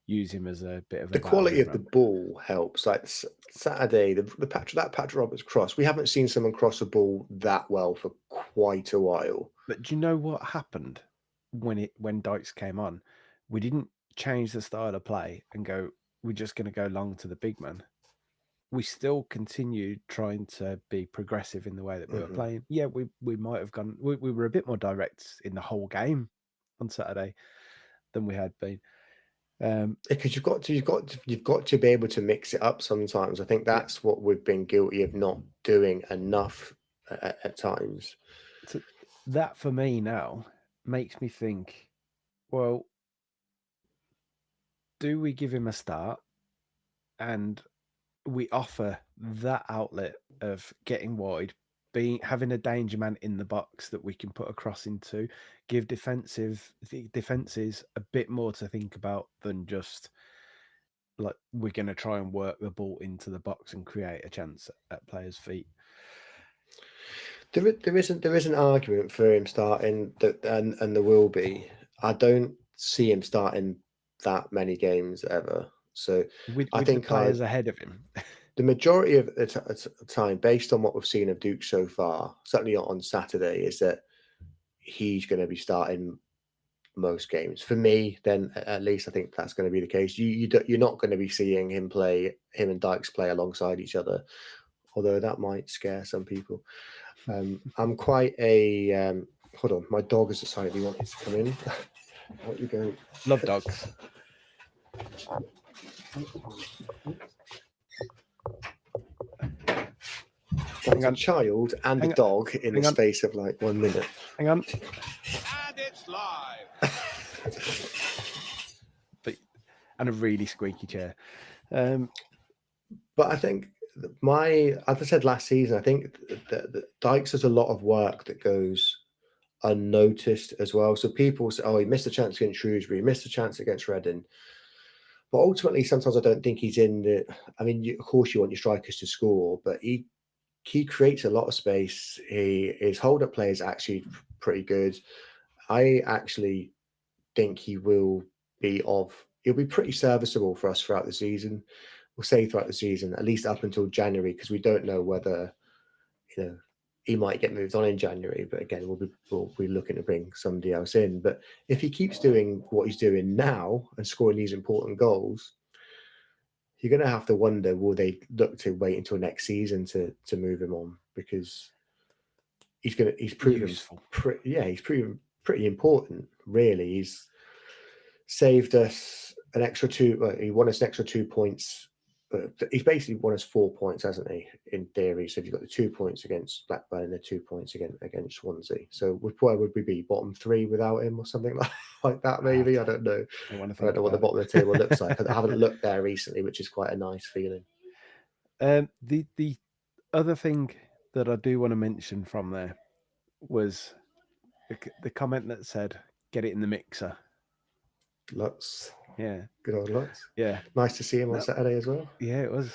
use him as a bit of the quality of the ball helps. Like Saturday, that Patrick Roberts cross, we haven't seen someone cross a ball that well for quite a while. But do you know what happened when Dykes came on? We didn't change the style of play and go, we're just going to go long to the big man. We still continued trying to be progressive in the way that we were playing. Yeah, we might have gone. We were a bit more direct in the whole game on Saturday than we had been. Because you've got to be able to mix it up sometimes. I think that's what we've been guilty of not doing enough at times. So that for me now makes me think, well, do we give him a start and we offer that outlet of getting wide, having a danger man in the box that we can put a cross into, give defenses a bit more to think about than just like we're going to try and work the ball into the box and create a chance at players' feet. There is an argument for him starting, and there will be. I don't see him starting that many games ever. So I think players ahead of him. The majority of the time, based on what we've seen of Duke so far, certainly on Saturday, is that he's going to be starting most games. For me, then at least I think that's going to be the case. You're not going to be seeing him and Dykes play alongside each other, although that might scare some people. I'm quite a hold on. My dog has decided he wanted to come in. What you go? Love dogs. That's a child and a dog in the space of like 1 minute. Hang on. And it's live. And a really squeaky chair. But I think as I said last season, I think that Dykes has a lot of work that goes unnoticed as well. So people say, oh, he missed a chance against Shrewsbury, he missed a chance against Reading. But ultimately, sometimes I don't think he's in the... I mean, of course you want your strikers to score, but he creates a lot of space. His hold-up play is actually pretty good. I actually think he'll be pretty serviceable for us throughout the season. We'll say throughout the season, at least up until January, because we don't know whether, he might get moved on in January. But again, we'll be looking to bring somebody else in. But if he keeps doing what he's doing now and scoring these important goals, you're going to have to wonder, will they look to wait until next season to move him on? Because he's proven pretty important, really. He's saved us an extra he won us an extra 2 points. He's basically won us 4 points, hasn't he, in theory? So you've got the 2 points against Blackburn and the 2 points against Swansea. So where would we be? Bottom 3 without him or something like that, maybe? I don't know. I don't know what the bottom of the table looks like. I haven't looked there recently, which is quite a nice feeling. The other thing that I do want to mention from there was the comment that said, get it in the mixer. Lutz. Yeah. Good old Lutz. Yeah. Nice to see him on Saturday as well. Yeah, it was.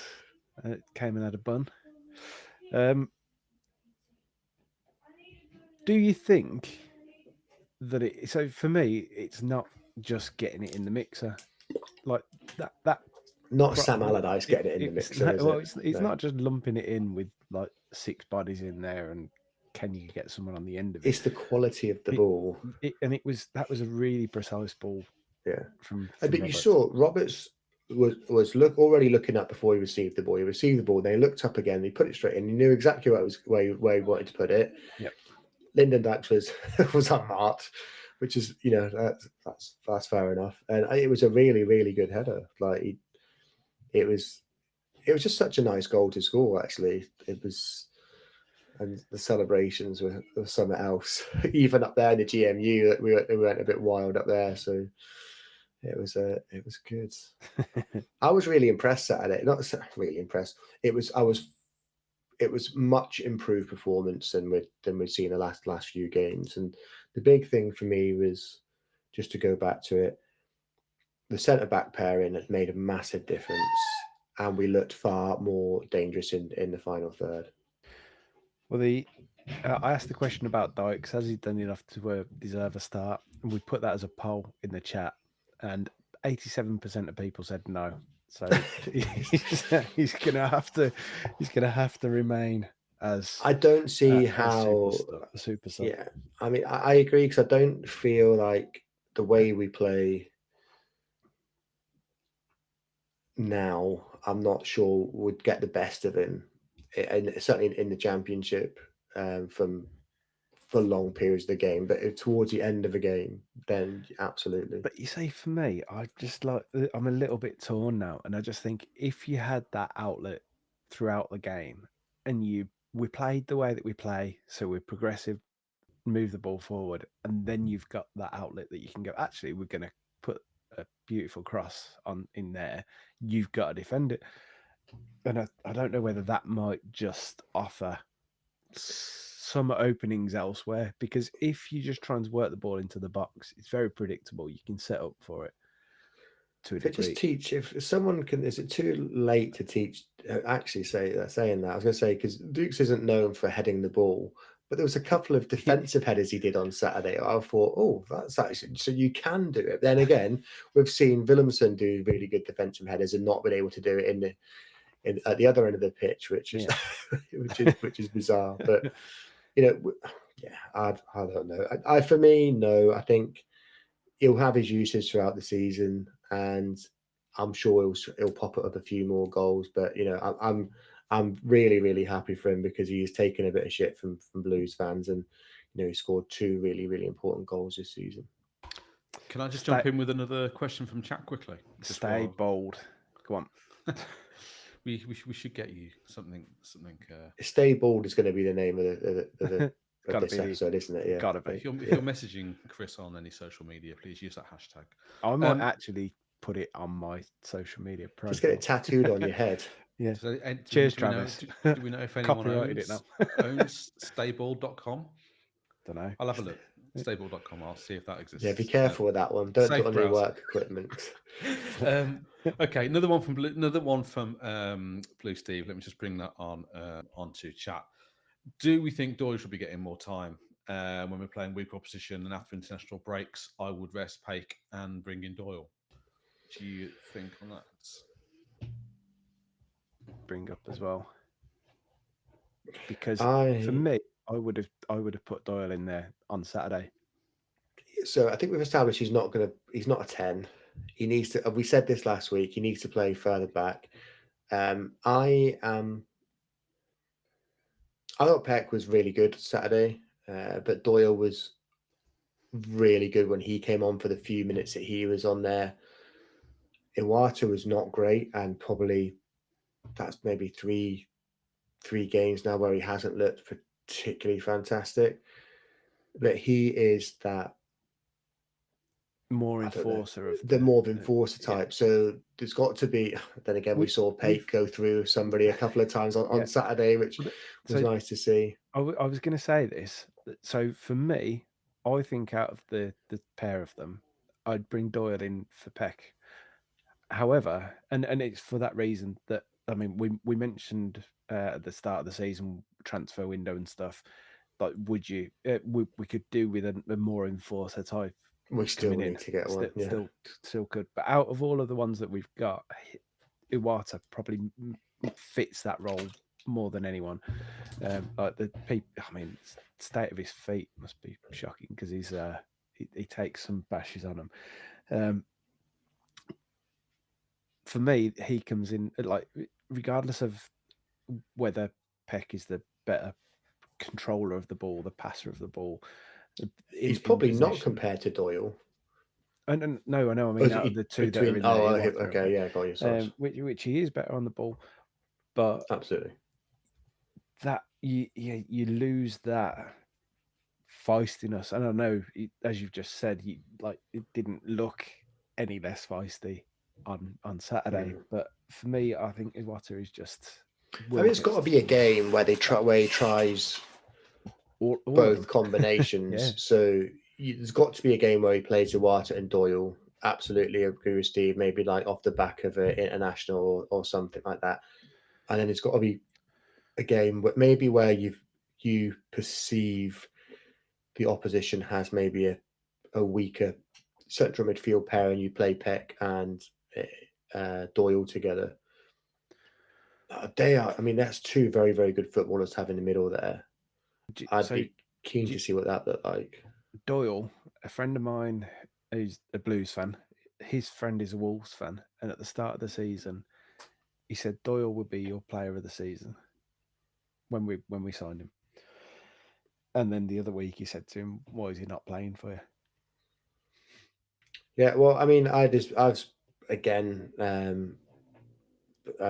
It came and had a bun. Do you think that so for me, it's not just getting it in the mixer. Like that not Sam Allardyce getting it in the mixer. It's not just lumping it in with like 6 bodies in there and can you get someone on the end of it? It's the quality of the ball. That was a really precise ball. Yeah. From but Roberts. You saw Roberts was already looking up before he received the ball. He received the ball, then he looked up again, he put it straight in. He knew exactly where he wanted to put it. Yep. Lyndon Dykes was unmarked, which is that's fair enough. And it was a really, really good header. Like it was just such a nice goal to score. Actually, it was. and the celebrations were something else. Even up there in the GMU, we went a bit wild up there. So it was good. I was really impressed Saturday. Not really impressed. It was much improved performance than we'd seen the last few games. And the big thing for me was, just to go back to it, the centre back pairing had made a massive difference, and we looked far more dangerous in the final third. Well, I asked the question about Dykes. Has he done enough to deserve a start? And we put that as a poll in the chat, and 87% of people said no. So he's gonna have to remain as. I don't see how a super sub. Yeah, I mean, I agree, because I don't feel like the way we play now, I'm not sure would get the best of him, and certainly in the Championship, for long periods of the game. But if towards the end of the game, then absolutely. But you say, for me, I'm a little bit torn now, and I just think if you had that outlet throughout the game, and we played the way that we play, so we're progressive, move the ball forward, and then you've got that outlet that you can go, actually, we're going to put a beautiful cross in there. You've got to defend it. And I don't know whether that might just offer some openings elsewhere, because if you just try and work the ball into the box, it's very predictable. You can set up for it to a degree. Just teach, if someone can. Is it too late to teach? Actually, saying that, I was going to say, because Dukes isn't known for heading the ball, but there was a couple of defensive headers he did on Saturday. I thought, oh, that's actually, so you can do it. Then again, we've seen Willemsen do really good defensive headers and not been able to do it at the other end of the pitch, which is which is bizarre. But I don't know. For me, no. I think he'll have his uses throughout the season, and I'm sure he'll pop up a few more goals. But I'm really, really happy for him, because he has taken a bit of shit from Blues fans, and he scored 2 really, really important goals this season. Can I just jump in with another question from chat quickly? Stay bold. Go on. We should get you something. Stay bold is going to be the name of the this episode, isn't it? Yeah, gotta be. If you're messaging Chris on any social media, please use that hashtag. I might actually put it on my social media profile. Just get it tattooed on your head. Yeah. So, cheers, Travis. Do we know if anyone owns stayball.com? Don't know. I'll have a look. Stayball.com. I'll see if that exists. Yeah, be careful with that one. Don't put on your work equipment. Okay, another one from Blue Steve. Let me just bring that onto chat. Do we think Doyle should be getting more time when we're playing weaker opposition, and after international breaks? I would rest Paik and bring in Doyle. What do you think on that? Bring up as well, because for me, I would have put Doyle in there on Saturday. So I think we've established he's not a 10. He needs to. We said this last week. He needs to play further back. I thought Peck was really good Saturday, but Doyle was really good when he came on for the few minutes that he was on there. Iwata was not great, and probably that's maybe three games now where he hasn't looked particularly fantastic. But he is that more enforcer of the more of enforcer type. Yeah. So there's got to be. Then again, we saw Paik go through somebody a couple of times on Saturday, which was nice to see. I was going to say this. So for me, I think out of the pair of them, I'd bring Doyle in for Peck. However, and it's for that reason that, I mean, we mentioned at the start of the season transfer window and stuff. Like, would you? We could do with a more enforcer type. We still need to get one. Still could. But out of all of the ones that we've got, Iwata probably fits that role more than anyone. Like the people, I mean, state of his feet must be shocking, because he takes some bashes on them. For me, he comes in, like, regardless of whether Peck is the better controller of the ball, the passer of the ball. He's probably not compared to Doyle. And no, I know. I mean, out of the two that are in there, okay, yeah, got you. Which he is better on the ball, but absolutely. that you lose that feistiness. And I know, as you've just said, it didn't look any less feisty on Saturday. But for me, I think Iwata is just. I mean, it's got to be a game where he tries all both combinations. Yeah. So there's got to be a game where he plays Iwata and Doyle. Absolutely agree with Steve. Maybe like off the back of an international or something like that. And then it's got to be a game where you perceive the opposition has maybe a weaker central midfield pair, and you play Peck and Doyle together. I mean, that's two very, very good footballers to have in the middle there. I'd be keen to see what that looked like. Doyle, a friend of mine who's a Blues fan, his friend is a Wolves fan, and at the start of the season, he said Doyle would be your player of the season when we signed him. And then the other week he said to him, "Why is he not playing for you?" Yeah, well, I mean, I've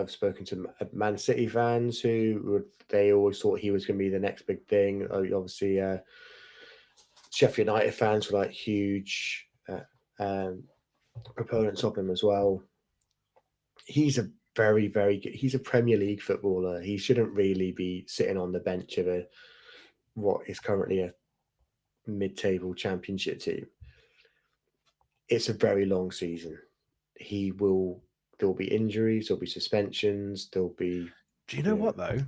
spoken to Man City fans they always thought he was going to be the next big thing. Obviously, Sheffield United fans were like huge proponents of him as well. He's a very, very good. He's a Premier League footballer. He shouldn't really be sitting on the bench of what is currently a mid-table Championship team. It's a very long season. There'll be injuries, there'll be suspensions, there'll be. Do you know what though?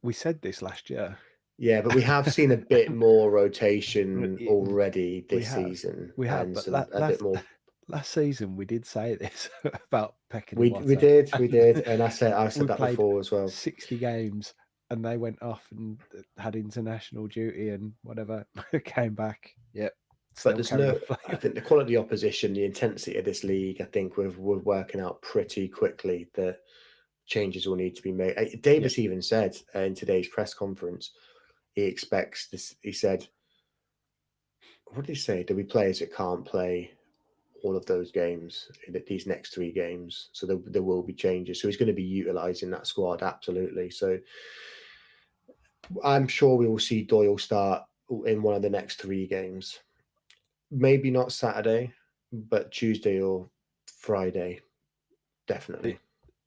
We said this last year. Yeah, but we have seen a bit more rotation already this season. We have, but a bit more. Last season we did say this about Peck and we did, and I said that before as well. 60 games, and they went off and had international duty and whatever. Came back, yep. But there's I think the quality of opposition, the intensity of this league, I think we're working out pretty quickly that changes will need to be made. Davis even said in today's press conference, he expects this. He said, what did he say? There'll be players that can't play all of those games, these next 3 games. So there will be changes. So he's going to be utilising that squad, absolutely. So I'm sure we will see Doyle start in one of the next 3 games. Maybe not Saturday, but Tuesday or Friday, definitely.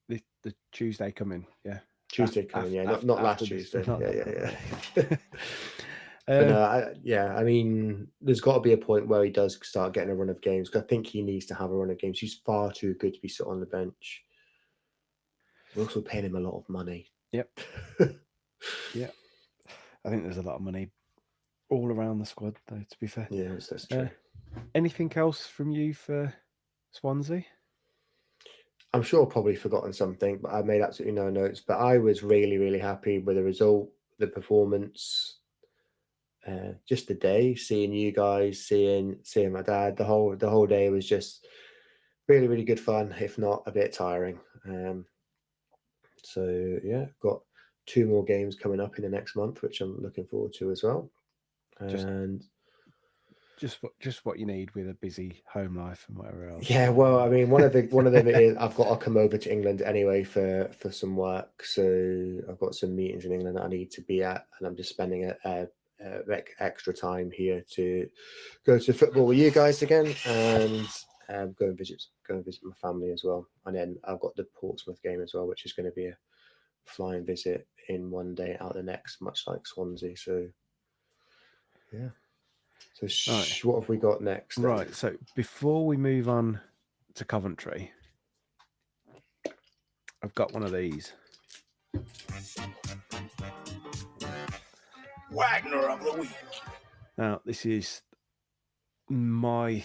The Tuesday coming, yeah. Tuesday coming, not last Tuesday. Yeah. But I mean, there's got to be a point where he does start getting a run of games. Because I think he needs to have a run of games. He's far too good to be sat on the bench. We're also paying him a lot of money. Yep. Yeah. I think there's a lot of money all around the squad, though, to be fair. Yeah, that's true. Anything else from you for Swansea? I'm sure I've probably forgotten something, but I made absolutely no notes. But I was really, really happy with the result, the performance, just the day, seeing you guys, seeing my dad. The whole day was just really, really good fun, if not a bit tiring. So yeah, got 2 more games coming up in the next month, which I'm looking forward to as well. And just what you need with a busy home life and whatever else. Yeah, well, I mean, one of them is I've got to come over to England anyway for some work. So I've got some meetings in England that I need to be at, and I'm just spending extra time here to go to football with you guys again, and go and visit my family as well. And then I've got the Portsmouth game as well, which is going to be a flying visit in one day out the next, much like Swansea. So yeah. So what have we got next? Then? Right. So before we move on to Coventry, I've got one of these. Wagner of the week. Now, this is my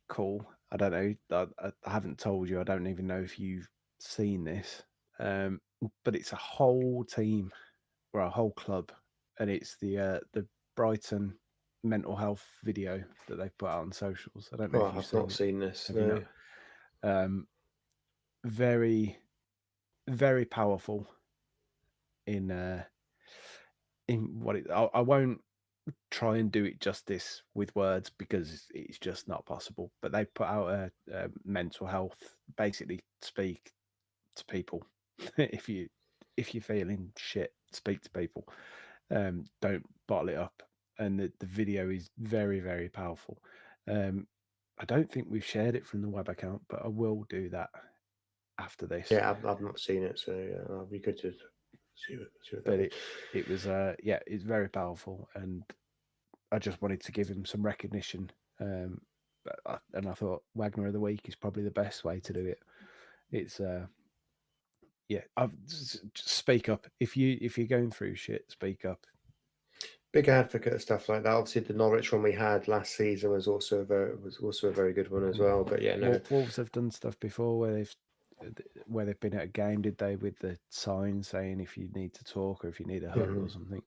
call. I don't know. I haven't told you. I don't even know if you've seen this. But it's a whole team or a whole club, and it's the Brighton mental health video that they've put out on socials. I don't know if you've not seen this. No. Very, very powerful in what it. I won't try and do it justice with words because it's just not possible. But they put out a mental health, basically speak to people if you're feeling shit speak to people. Don't bottle it up. And the video is very, very powerful. I don't think we've shared it from the web account, but I will do that after this. Yeah, I've not seen it, so I'll be good to see what that is. It was it's very powerful, and I just wanted to give him some recognition. And I thought Wagner of the Week is probably the best way to do it. It's just speak up if you're going through shit. Speak up. Big advocate of stuff like that. Obviously, the Norwich one we had last season was also a very good one as well. But yeah, no, Wolves have done stuff before where they've been at a game, did they, with the sign saying if you need to talk or if you need a hug or something.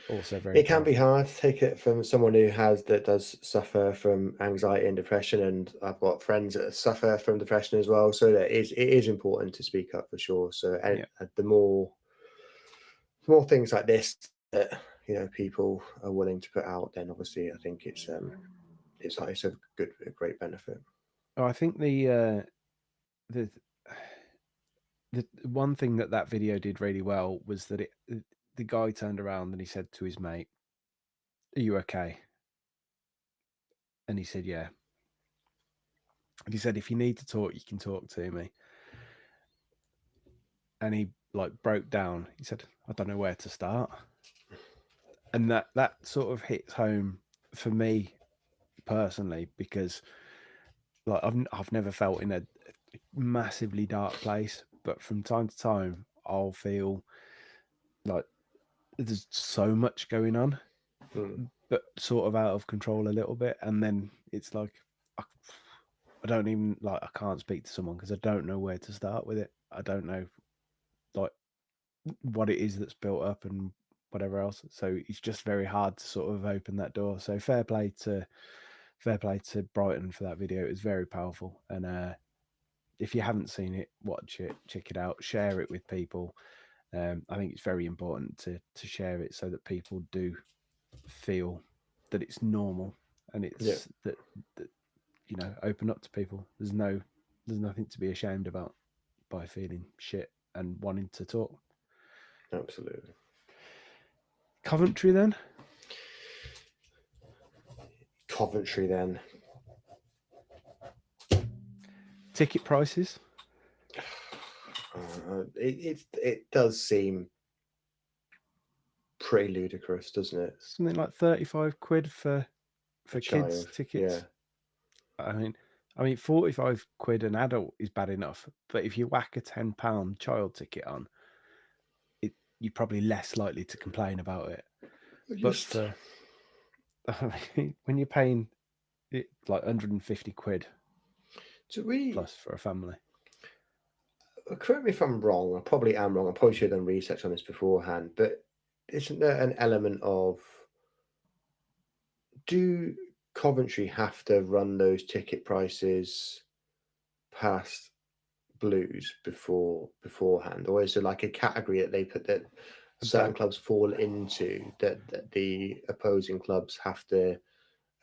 Also very. It can be hard to take it from someone who does suffer from anxiety and depression, and I've got friends that suffer from depression as well. So it is important to speak up for sure. So the more things like this that people are willing to put out, then obviously I think it's a great benefit. Oh, I think the one thing that video did really well was that the guy turned around and he said to his mate, "Are you okay?" And he said, "Yeah." And he said, "If you need to talk, you can talk to me." And he broke down. He said, "I don't know where to start." And that sort of hits home for me personally, because I've never felt in a massively dark place, but from time to time I'll feel like there's so much going on, but sort of out of control a little bit, and then it's like I don't even I can't speak to someone because I don't know where to start with it. I don't know what it is that's built up and whatever else. So it's just very hard to sort of open that door. So fair play to Brighton for that video. It was very powerful, and if you haven't seen it, watch it, check it out, share it with people. I think it's very important to share it so that people do feel that it's normal, and it's that open up to people. There's nothing to be ashamed about by feeling shit and wanting to talk. Absolutely. Coventry then. Ticket prices. It does seem pretty ludicrous, doesn't it? Something like 35 quid for kids tickets. Yeah. I mean 45 quid an adult is bad enough, but if you whack a £10 child ticket on, you're probably less likely to complain about it. When you're paying it like 150 quid plus for a family. Correct me if I'm wrong. I probably am wrong. I probably should have done research on this beforehand. But isn't there an element of, do Coventry have to run those ticket prices past Blues beforehand, or is it like a category that they put that certain clubs fall into that the opposing clubs have to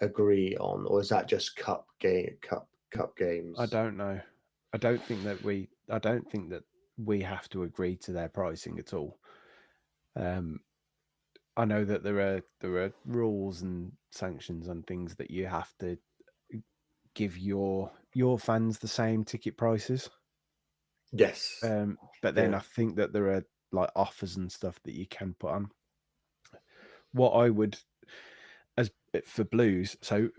agree on, or is that just cup games? I don't know. I don't think that we have to agree to their pricing at all. I know that there are rules and sanctions and things that you have to give your fans the same ticket prices. Yes. But then I think that there are offers and stuff that you can put on. What I would, as for Blues, so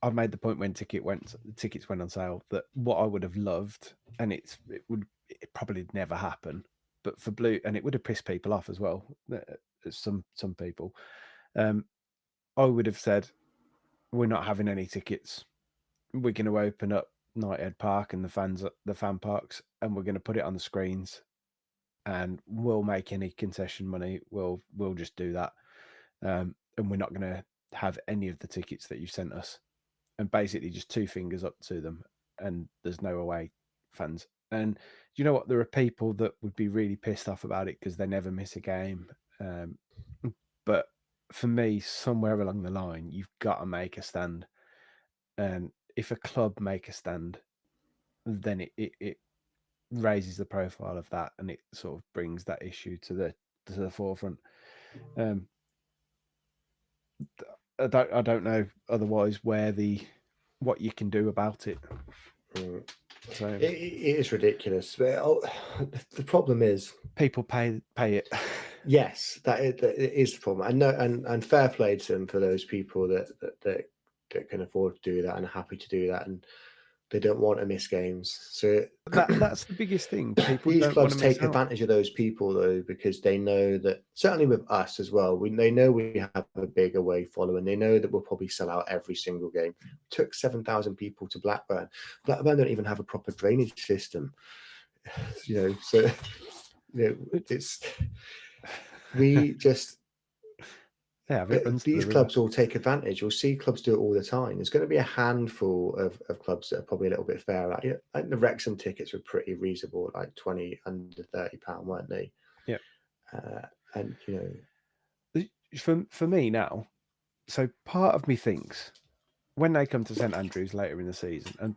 I've made the point when tickets went on sale that what I would have loved, and it probably never happen, but for Blue, and it would have pissed people off as well, some people, I would have said, we're not having any tickets. We're going to open up Knighthead Park and the fan parks, and we're going to put it on the screens, and we'll make any concession money. We'll just do that, and we're not going to have any of the tickets that you've sent us. And basically just two fingers up to them, and there's no away fans. And you know what? There are people that would be really pissed off about it because they never miss a game. But for me, somewhere along the line, you've got to make a stand. And if a club make a stand, then it raises the profile of that, and it sort of brings that issue to the forefront. I don't know otherwise what you can do about it. So it is ridiculous. But the problem is people pay it. Yes, that is the problem. And fair play to them for those people that can afford to do that and are happy to do that, and they don't want to miss games. So that's the biggest thing. People these don't clubs want to miss take out. advantage of those people though, because they know that, certainly with us as well, they know we have a big away following. They know that we'll probably sell out every single game. We took 7,000 people to Blackburn. Blackburn don't even have a proper drainage system, so it's. We just, these clubs will take advantage. You'll see clubs do it all the time. There's going to be a handful of clubs that are probably a little bit fair. I think the Wrexham tickets were pretty reasonable, like £20 under £30, weren't they? Yeah. And for me now, so part of me thinks when they come to St Andrews later in the season, and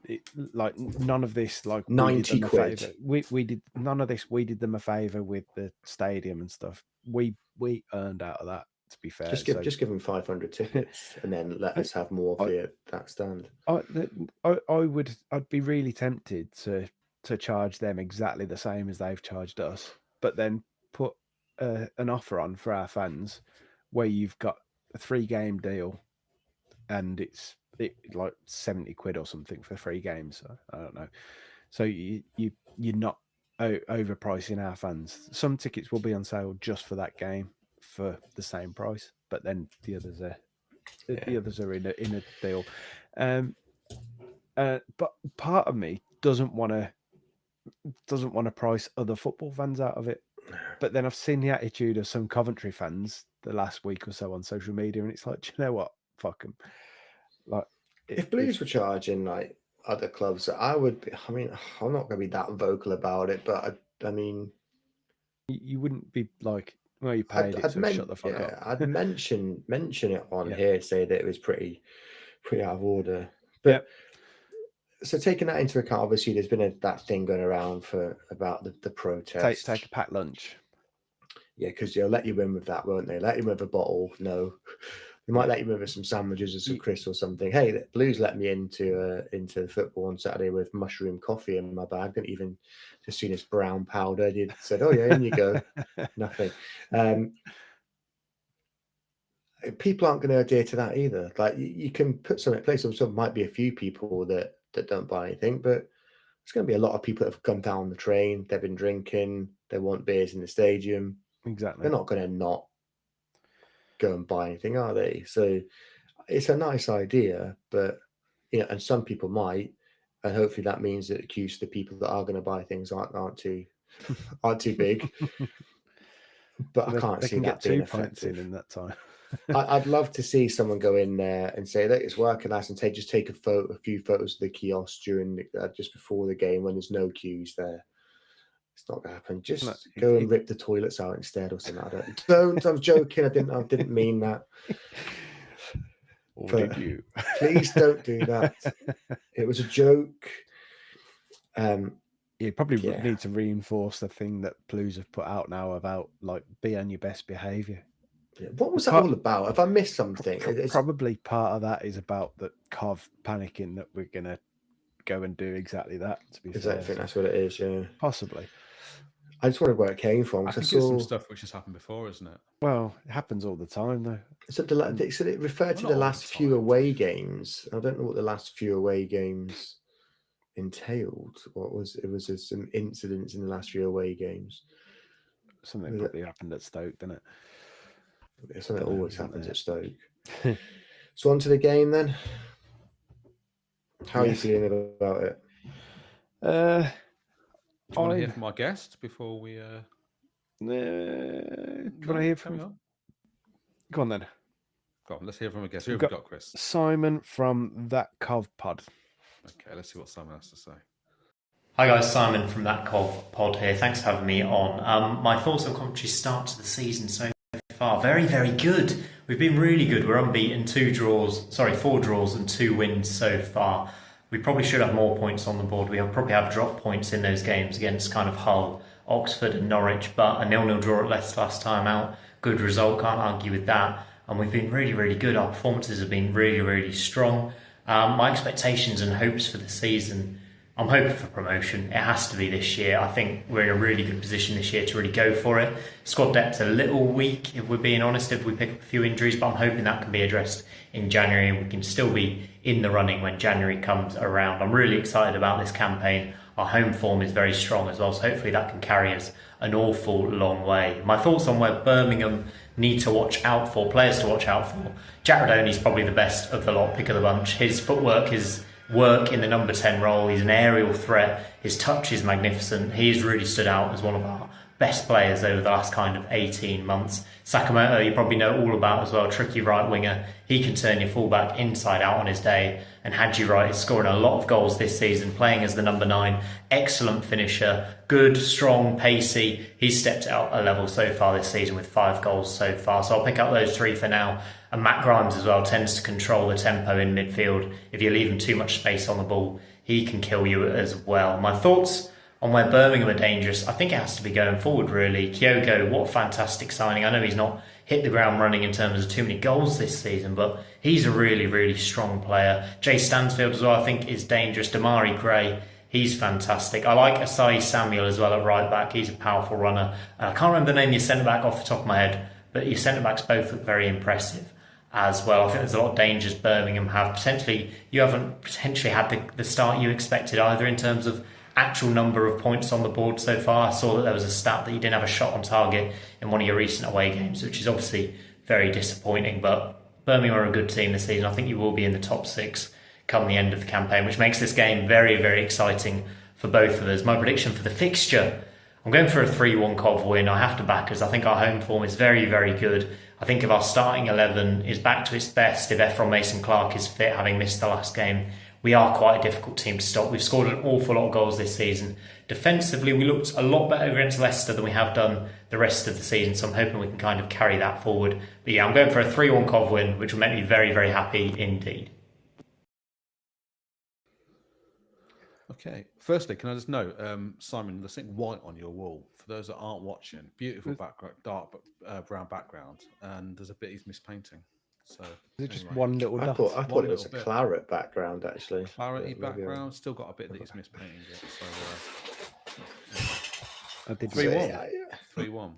none of this, like 90 quid. We did none of this. We did them a favour with the stadium and stuff. We earned out of that. To be fair, just give them 500 tickets and then let us have more of that stand. I'd be really tempted to charge them exactly the same as they've charged us, but then put an offer on for our fans where you've got a 3-game deal and it's like 70 quid or something for 3 games. I don't know. So you're not overpricing our fans. Some tickets will be on sale just for that game for the same price, but then the others are in a deal. But part of me doesn't want to price other football fans out of it. But then I've seen the attitude of some Coventry fans the last week or so on social media, and it's like, do you know what? Fuck them. Like, if Blues were charging like other clubs, I would be. I mean, I'm not going to be that vocal about it, but I mean, you wouldn't be like, well, you paid it, so shut the fuck up. I'd mention it on here, say that it was pretty out of order. But so taking that into account, obviously, there's been that thing going around about the protest. Take a packed lunch. Yeah, because they'll let you in with that, won't they? Let you in with a bottle. No. They might let you in with some sandwiches or some crisps or something. Hey, the Blues let me into football on Saturday with mushroom coffee in my bag. Didn't even just see this brown powder. They said, "Oh yeah, in you go." Nothing. People aren't going to adhere to that either. Like you can put something in place. So might be a few people that don't buy anything, but there's going to be a lot of people that have come down the train. They've been drinking. They want beers in the stadium. Exactly. They're not going to not go and buy anything, are they? So it's a nice idea, but and some people might, and hopefully that means that the people that are going to buy things aren't too big. But I can't see that being effective in that time. I'd love to see someone go in there and say that it's working nice and take a few photos of the kiosk during just before the game when there's no queues there. It's not gonna happen. Just go and rip the toilets out instead or something. Don't. I'm joking. I didn't mean that. Or did you? Please don't do that. It was a joke. You probably need to reinforce the thing that Blues have put out now about like be on your best behaviour. Yeah. What was that all about? Have I missed something? Probably part of that is about the Cov panicking that we're gonna go and do exactly that. To be fair, I think that's what it is. Yeah, possibly. I just wondered where it came from. I think it's some stuff which has happened before, isn't it? Well, it happens all the time, though. So it referred to the last few away games. I don't know what the last few away games entailed. What was it? Was there some incidents in the last few away games? Something probably happened at Stoke, didn't it? Something always happens at Stoke. So on to the game then. How are you feeling about it? Do you want to hear from our guest before we? Do you want to hear from? Go on then. Go on. Let's hear from a guest. Who have we got, Chris? Simon from That Cov Pod. Okay, let's see what Simon has to say. Hi guys, Simon from That Cov Pod here. Thanks for having me on. My thoughts on Coventry's start to the season so far. Very, very good. We've been really good. We're unbeaten, 4 draws and 2 wins so far. We probably should have more points on the board. We probably have dropped points in those games against kind of Hull Oxford and Norwich, but a 0-0 draw at Leicester last time out. Good result, can't argue with that. And we've been really, really good. Our performances have been really, really strong. My expectations and hopes for the season, I'm hoping for promotion. It has to be this year. I think we're in a really good position this year to really go for it. Squad depth's a little weak, if we're being honest, if we pick up a few injuries, but I'm hoping that can be addressed in January and we can still be in the running when January comes around. I'm really excited about this campaign. Our home form is very strong as well, so hopefully that can carry us an awful long way. My thoughts on where Birmingham need to watch out for, players to watch out for. Jack Rodoni's probably the best of the lot, pick of the bunch. His footwork, his work in the number 10 role, he's an aerial threat, his touch is magnificent. He's really stood out as one of our best players over the last kind of 18 months. Sakamoto, you probably know all about as well, tricky right winger. He can turn your fullback inside out on his day. And Hadji Wright is scoring a lot of goals this season, playing as the number 9. Excellent finisher, good, strong, pacey. He's stepped out a level so far this season with 5 goals so far. So I'll pick up those 3 for now. And Matt Grimes as well tends to control the tempo in midfield. If you leave him too much space on the ball, he can kill you as well. My thoughts on where Birmingham are dangerous, I think it has to be going forward really. Kyogo, what a fantastic signing. I know he's not hit the ground running in terms of too many goals this season, but he's a really, really strong player. Jay Stansfield as well, I think, is dangerous. Damari Gray, he's fantastic. I like Asai Samuel as well at right back. He's a powerful runner. I can't remember the name of your centre back off the top of my head, but your centre backs both look very impressive as well. I think there's a lot of dangers Birmingham have. You haven't potentially had the start you expected either in terms of actual number of points on the board so far. I saw that there was a stat that you didn't have a shot on target in one of your recent away games, which is obviously very disappointing. But Birmingham are a good team this season. I think you will be in the top 6 come the end of the campaign, which makes this game very, very exciting for both of us. My prediction for the fixture, I'm going for a 3-1 Cov win. I have to back us. I think our home form is very, very good. I think if our starting 11 is back to its best, if Ephron Mason-Clark is fit, having missed the last game, we are quite a difficult team to stop. We've scored an awful lot of goals this season. Defensively, we looked a lot better against Leicester than we have done the rest of the season, so I'm hoping we can kind of carry that forward. But yeah, I'm going for a 3-1 Cov win, which will make me very, very happy indeed. Okay. Firstly, can I just note, Simon, there's something white on your wall. For those that aren't watching, beautiful background, dark brown background, and there's a bit he's mispainting. So is it just one little dot? I thought it was a claret background actually. Clarity background, still got a bit that he's mispainting it. So I did 3-1. 3-1.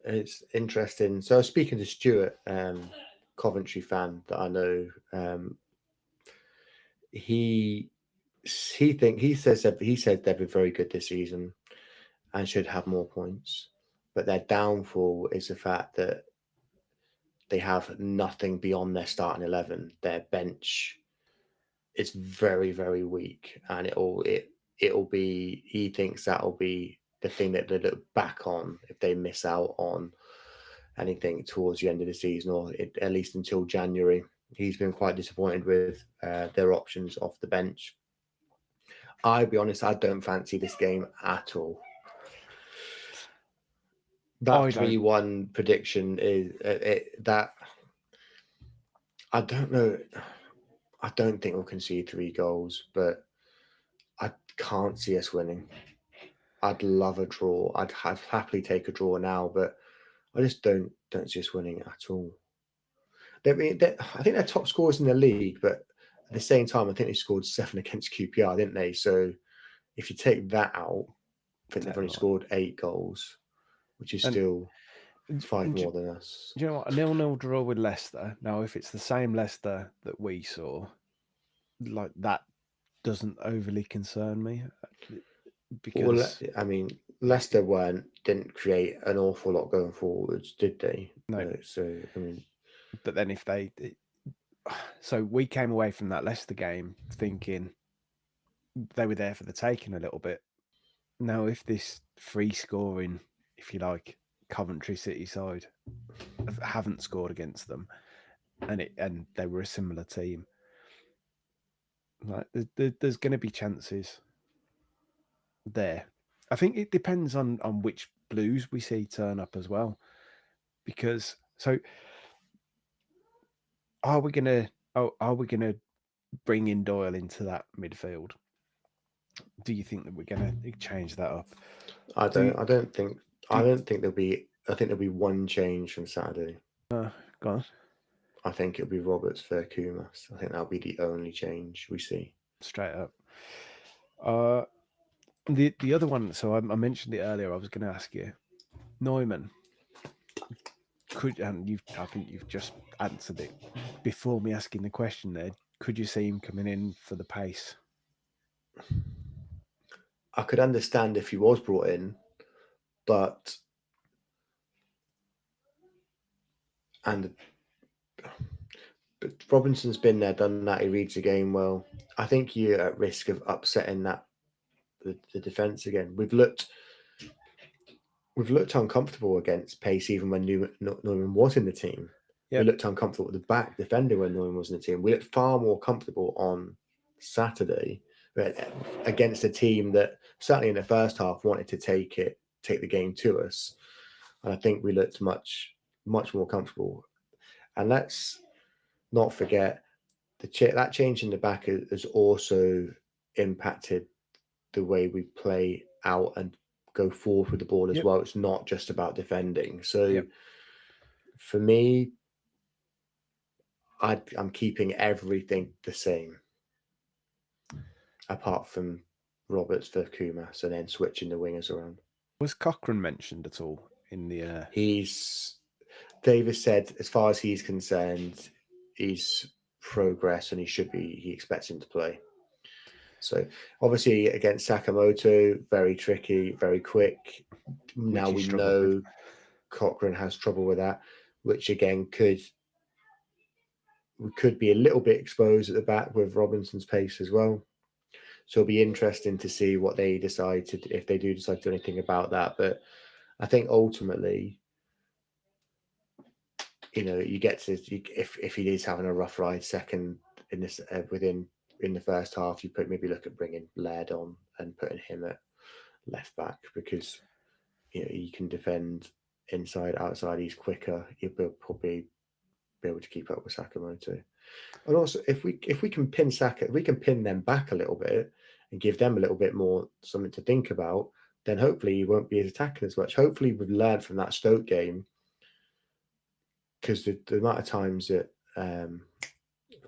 It's interesting. So I was speaking to Stuart, Coventry fan that I know. He says they've been very good this season and should have more points, but their downfall is the fact that they have nothing beyond their starting 11. Their bench is very, very weak, and it'll be. He thinks that'll be the thing that they look back on if they miss out on anything towards the end of the season, or at least until January. He's been quite disappointed with their options off the bench. I'll be honest, I don't fancy this game at all. That 3-1 prediction is that I don't know. I don't think we'll concede 3 goals, but I can't see us winning. I'd love a draw. I'd happily take a draw now, but I just don't see us winning at all. I think they're top scorers in the league, but at the same time, I think they scored 7 against QPR, didn't they? So if you take that out, I think they've only scored 8 goals, which is still 5 more than us. Do you know what? A 0-0 draw with Leicester. Now, if it's the same Leicester that we saw, like that doesn't overly concern me. Because Leicester didn't create an awful lot going forwards, did they? No. But then so we came away from that Leicester game thinking they were there for the taking a little bit. Now, if this free scoring, if you like, Coventry City side haven't scored against them, and they were a similar team, like there's going to be chances there. I think it depends on which Blues we see turn up as well, because are we gonna bring in Doyle into that midfield? Do you think that we're going to change that up? I don't think there'll be. I think there'll be one change from Saturday. Go on. I think it'll be Roberts for Kumas. I think that'll be the only change we see. Straight up. The other one. So I mentioned it earlier. I was going to ask you, Neumann. I think you've just answered it before me asking the question. There, could you see him coming in for the pace? I could understand if he was brought in, but Robinson's been there, done that. He reads the game well. I think you're at risk of upsetting the defense again. We've looked uncomfortable against pace even when Neumann was in the team. Yep. We looked uncomfortable with the back defender when Neumann was in the team. We looked far more comfortable on Saturday against a team that certainly in the first half wanted to take the game to us. And I think we looked much more comfortable. And let's not forget that change in the back has also impacted the way we play out and go forward with the ball as well. It's not just about defending. So for me, I'm keeping everything the same, apart from Roberts for Kumas, and then switching the wingers around. Was Cochrane mentioned at all in the? Davis said, as far as he's concerned, he's progress and he expects him to play. So obviously against Sakamoto, very tricky, very quick. Now we know Cochrane has trouble with that, which again could be a little bit exposed at the back with Robinson's pace as well. So it'll be interesting to see what they decide if they do decide to do anything about that. But I think ultimately, you get to if he is having a rough ride second in this in the first half, you maybe look at bringing Laird on and putting him at left back because he can defend inside, outside. He's quicker. He'll probably be able to keep up with Sakamoto. And also, if we can pin Saka, if we can pin them back a little bit and give them a little bit more something to think about, then hopefully he won't be attacking as much. Hopefully we've learned from that Stoke game, because the amount of times that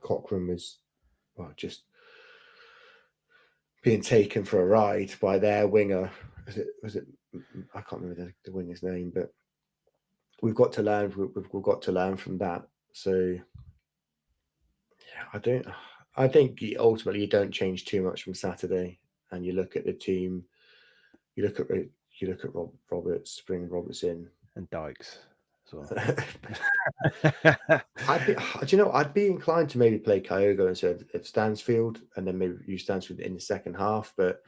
Cochrane was just being taken for a ride by their winger. Was it? I can't remember the winger's name, but we've got to learn. We've got to learn from that. So yeah, I think ultimately you don't change too much from Saturday, and you look at the team. You look at Roberts, bring Roberts in, and Dykes. So I'd be inclined to maybe play Kyogo instead of Stansfield, and then maybe use Stansfield in the second half. But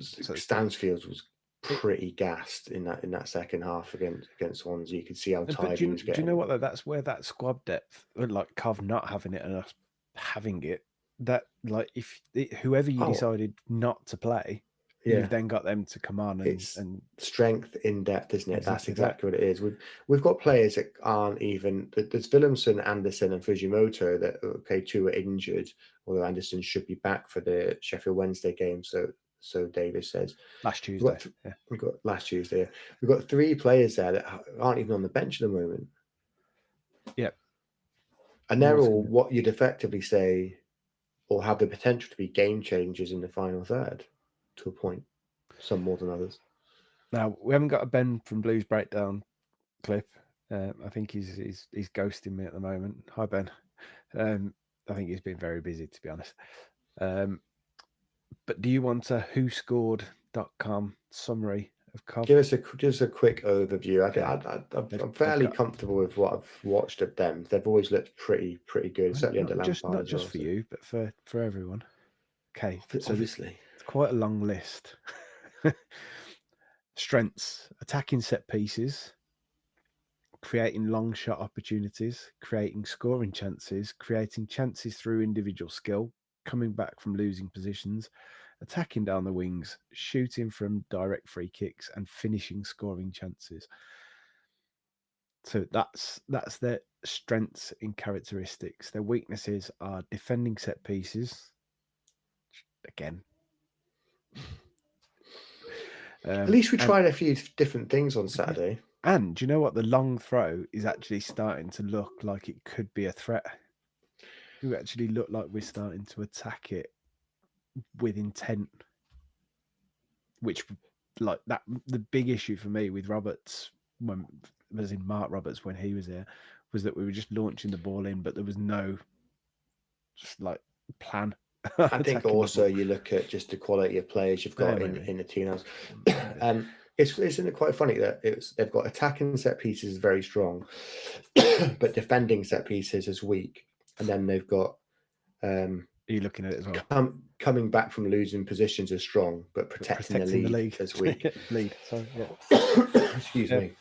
Stansfield was pretty gassed in that second half against Swansea. You could see how tired he was getting. Do you know what though? That's where that squad depth, like Cov not having it and us having it. That whoever you decided not to play. You've then got them to come on and strength in depth, isn't it? That's exactly what it is. We've got players that aren't even. There's Williamson, Anderson, and Fujimoto that two are injured, although Anderson should be back for the Sheffield Wednesday game. So Davis says last Tuesday. We've got last Tuesday. We've got 3 players there that aren't even on the bench at the moment. Yep, and they're all what you'd effectively say, or have the potential to be game changers in the final third. To a point, some more than others. Now we haven't got a Ben from Blues Breakdown clip. I think he's ghosting me at the moment. Hi Ben. I think he's been very busy, to be honest. But do you want a whoscored.com summary of Cov? Give us a quick overview. I'm fairly comfortable with what I've watched of them. They've always looked pretty good, certainly under Lampard. Not just for you, but for everyone. Okay, so obviously. Quite a long list. Strengths: attacking set pieces, creating long shot opportunities, creating scoring chances, creating chances through individual skill, coming back from losing positions, attacking down the wings, shooting from direct free kicks, and finishing scoring chances. So that's their strengths and characteristics. Their weaknesses are defending set pieces. Again. At least we tried a few different things on Saturday. And do you know what? The long throw is actually starting to look like it could be a threat. We actually look like we're starting to attack it with intent. Which, like that, the big issue for me with Roberts, Mark Roberts when he was here, was that we were just launching the ball in, but there was no just like plan. I think also you look at just the quality of players you've got in the team. Isn't it quite funny that they've got attacking set pieces very strong, but defending set pieces is weak, and then they've got. Are you looking at it as well? Coming back from losing positions is strong, but protecting the lead is weak. Sorry, yeah. Excuse me.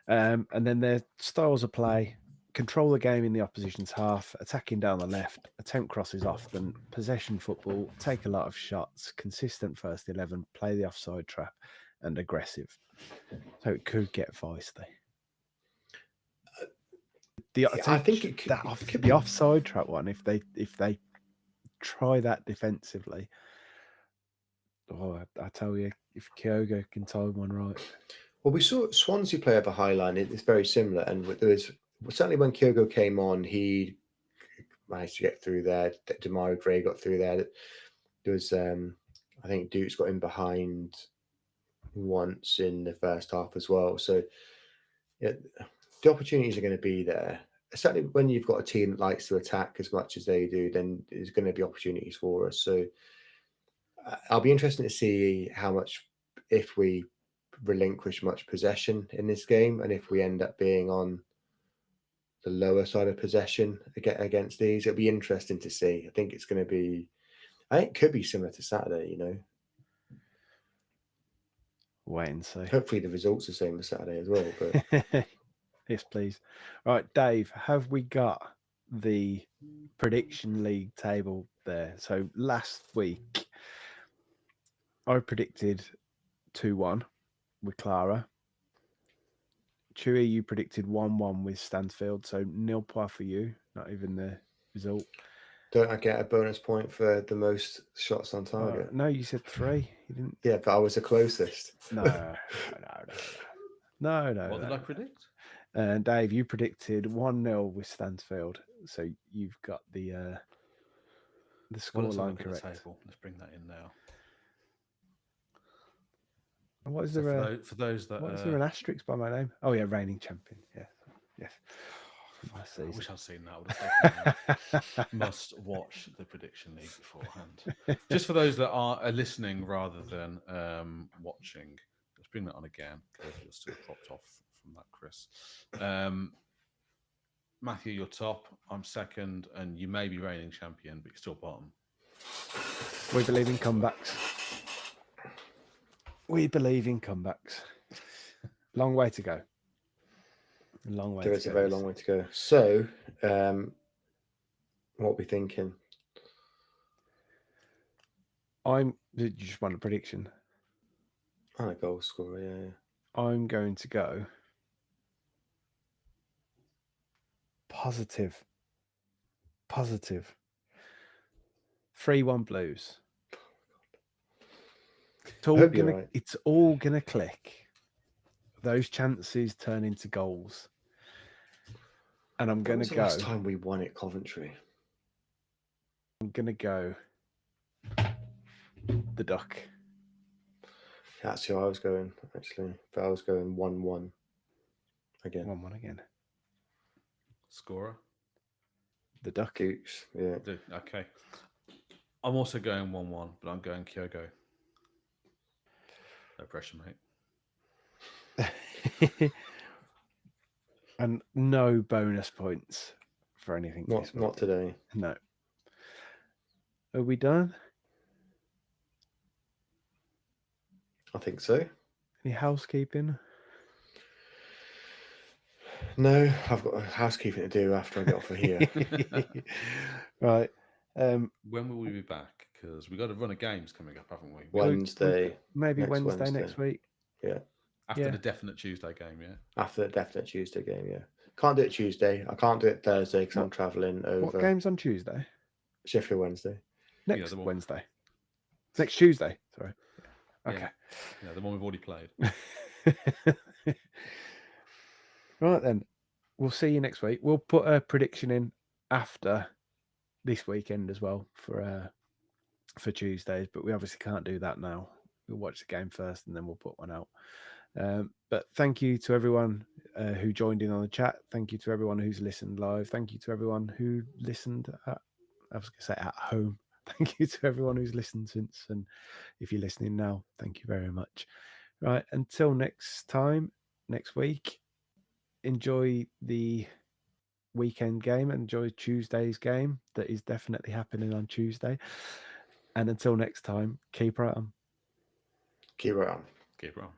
And then their styles of play: control the game in the opposition's half, attacking down the left, attempt crosses often, possession football, take a lot of shots, consistent first 11, play the offside trap, and aggressive. So it could get feisty. I think it could be offside trap one if they try that defensively. Oh, I tell you, if Kyogo can time one right. Well, we saw Swansea play over high line. It's very similar, and there was certainly when Kyogo came on, he managed to get through there. Demarai Gray got through there. There was, I think, Dukes got in behind once in the first half as well. So yeah, the opportunities are going to be there. Certainly when you've got a team that likes to attack as much as they do, then there's going to be opportunities for us. So I'll be interested to see how much, if we relinquish much possession in this game, and if we end up being on the lower side of possession against these. It'll be interesting to see. I think it could be similar to Saturday, Wait and see. Hopefully the results are the same as Saturday as well. But yes, please. Right, Dave, have we got the prediction league table there? So last week I predicted 2-1 with Clara. Chewy, you predicted 1-1 with Stansfield, so 0-0 for you. Not even the result. Don't I get a bonus point for the most shots on target? No, you said 3. You didn't. Yeah, but I was the closest. No. What did I predict? And Dave, you predicted 1-0 with Stansfield, so you've got the scoreline correct. Let's bring that in now. What is there? For those that what is there an asterisk by my name? Oh yeah, reigning champion. Yeah, yes. I wish I'd seen that. Must watch the prediction league beforehand. Just for those that are listening rather than watching, let's bring that on again because you're still propped off from that, Chris. Matthew, you're top. I'm second, and you may be reigning champion, but you're still bottom. We believe in comebacks. We believe in comebacks. Long way to go. There is a very long way to go. So, what are we thinking? You just want a prediction? I'm a goal scorer, yeah. I'm going to go positive. 3-1 Blues. It's all gonna click. Those chances turn into goals. And I'm going to go. Last time we won at Coventry. I'm going to go the Duck. That's who I was going, actually. But I was going 1-1 again. 1-1 again. Scorer? The Duck. Dukes, yeah. Okay. I'm also going 1-1, but I'm going Kyogo. No pressure, mate. And no bonus points for anything. Not today. No. Are we done? I think so. Any housekeeping? No, I've got housekeeping to do after I get off of here. Right. When will we be back? Because we've got a run of games coming up, haven't we? Wednesday. Maybe Wednesday next week. Yeah. After the definite Tuesday game, yeah? After the definite Tuesday game, yeah. Can't do it Tuesday. I can't do it Thursday because I'm travelling over. What game's on Tuesday? Sheffield Wednesday. Next Wednesday. Next Tuesday. Sorry. Okay. Yeah, the one we've already played. Right then. We'll see you next week. We'll put a prediction in after this weekend as well for Tuesdays, but we obviously can't do that now. We'll watch the game first and then we'll put one out. But thank you to everyone who joined in on the chat. Thank you to everyone who's listened live. Thank you to everyone who listened I was going to say at home. Thank you to everyone who's listened since. And if you're listening now, thank you very much. Right. Until next time, next week, enjoy the weekend game. Enjoy Tuesday's game. That is definitely happening on Tuesday. And until next time, keep right on. Keep right on. Keep right on.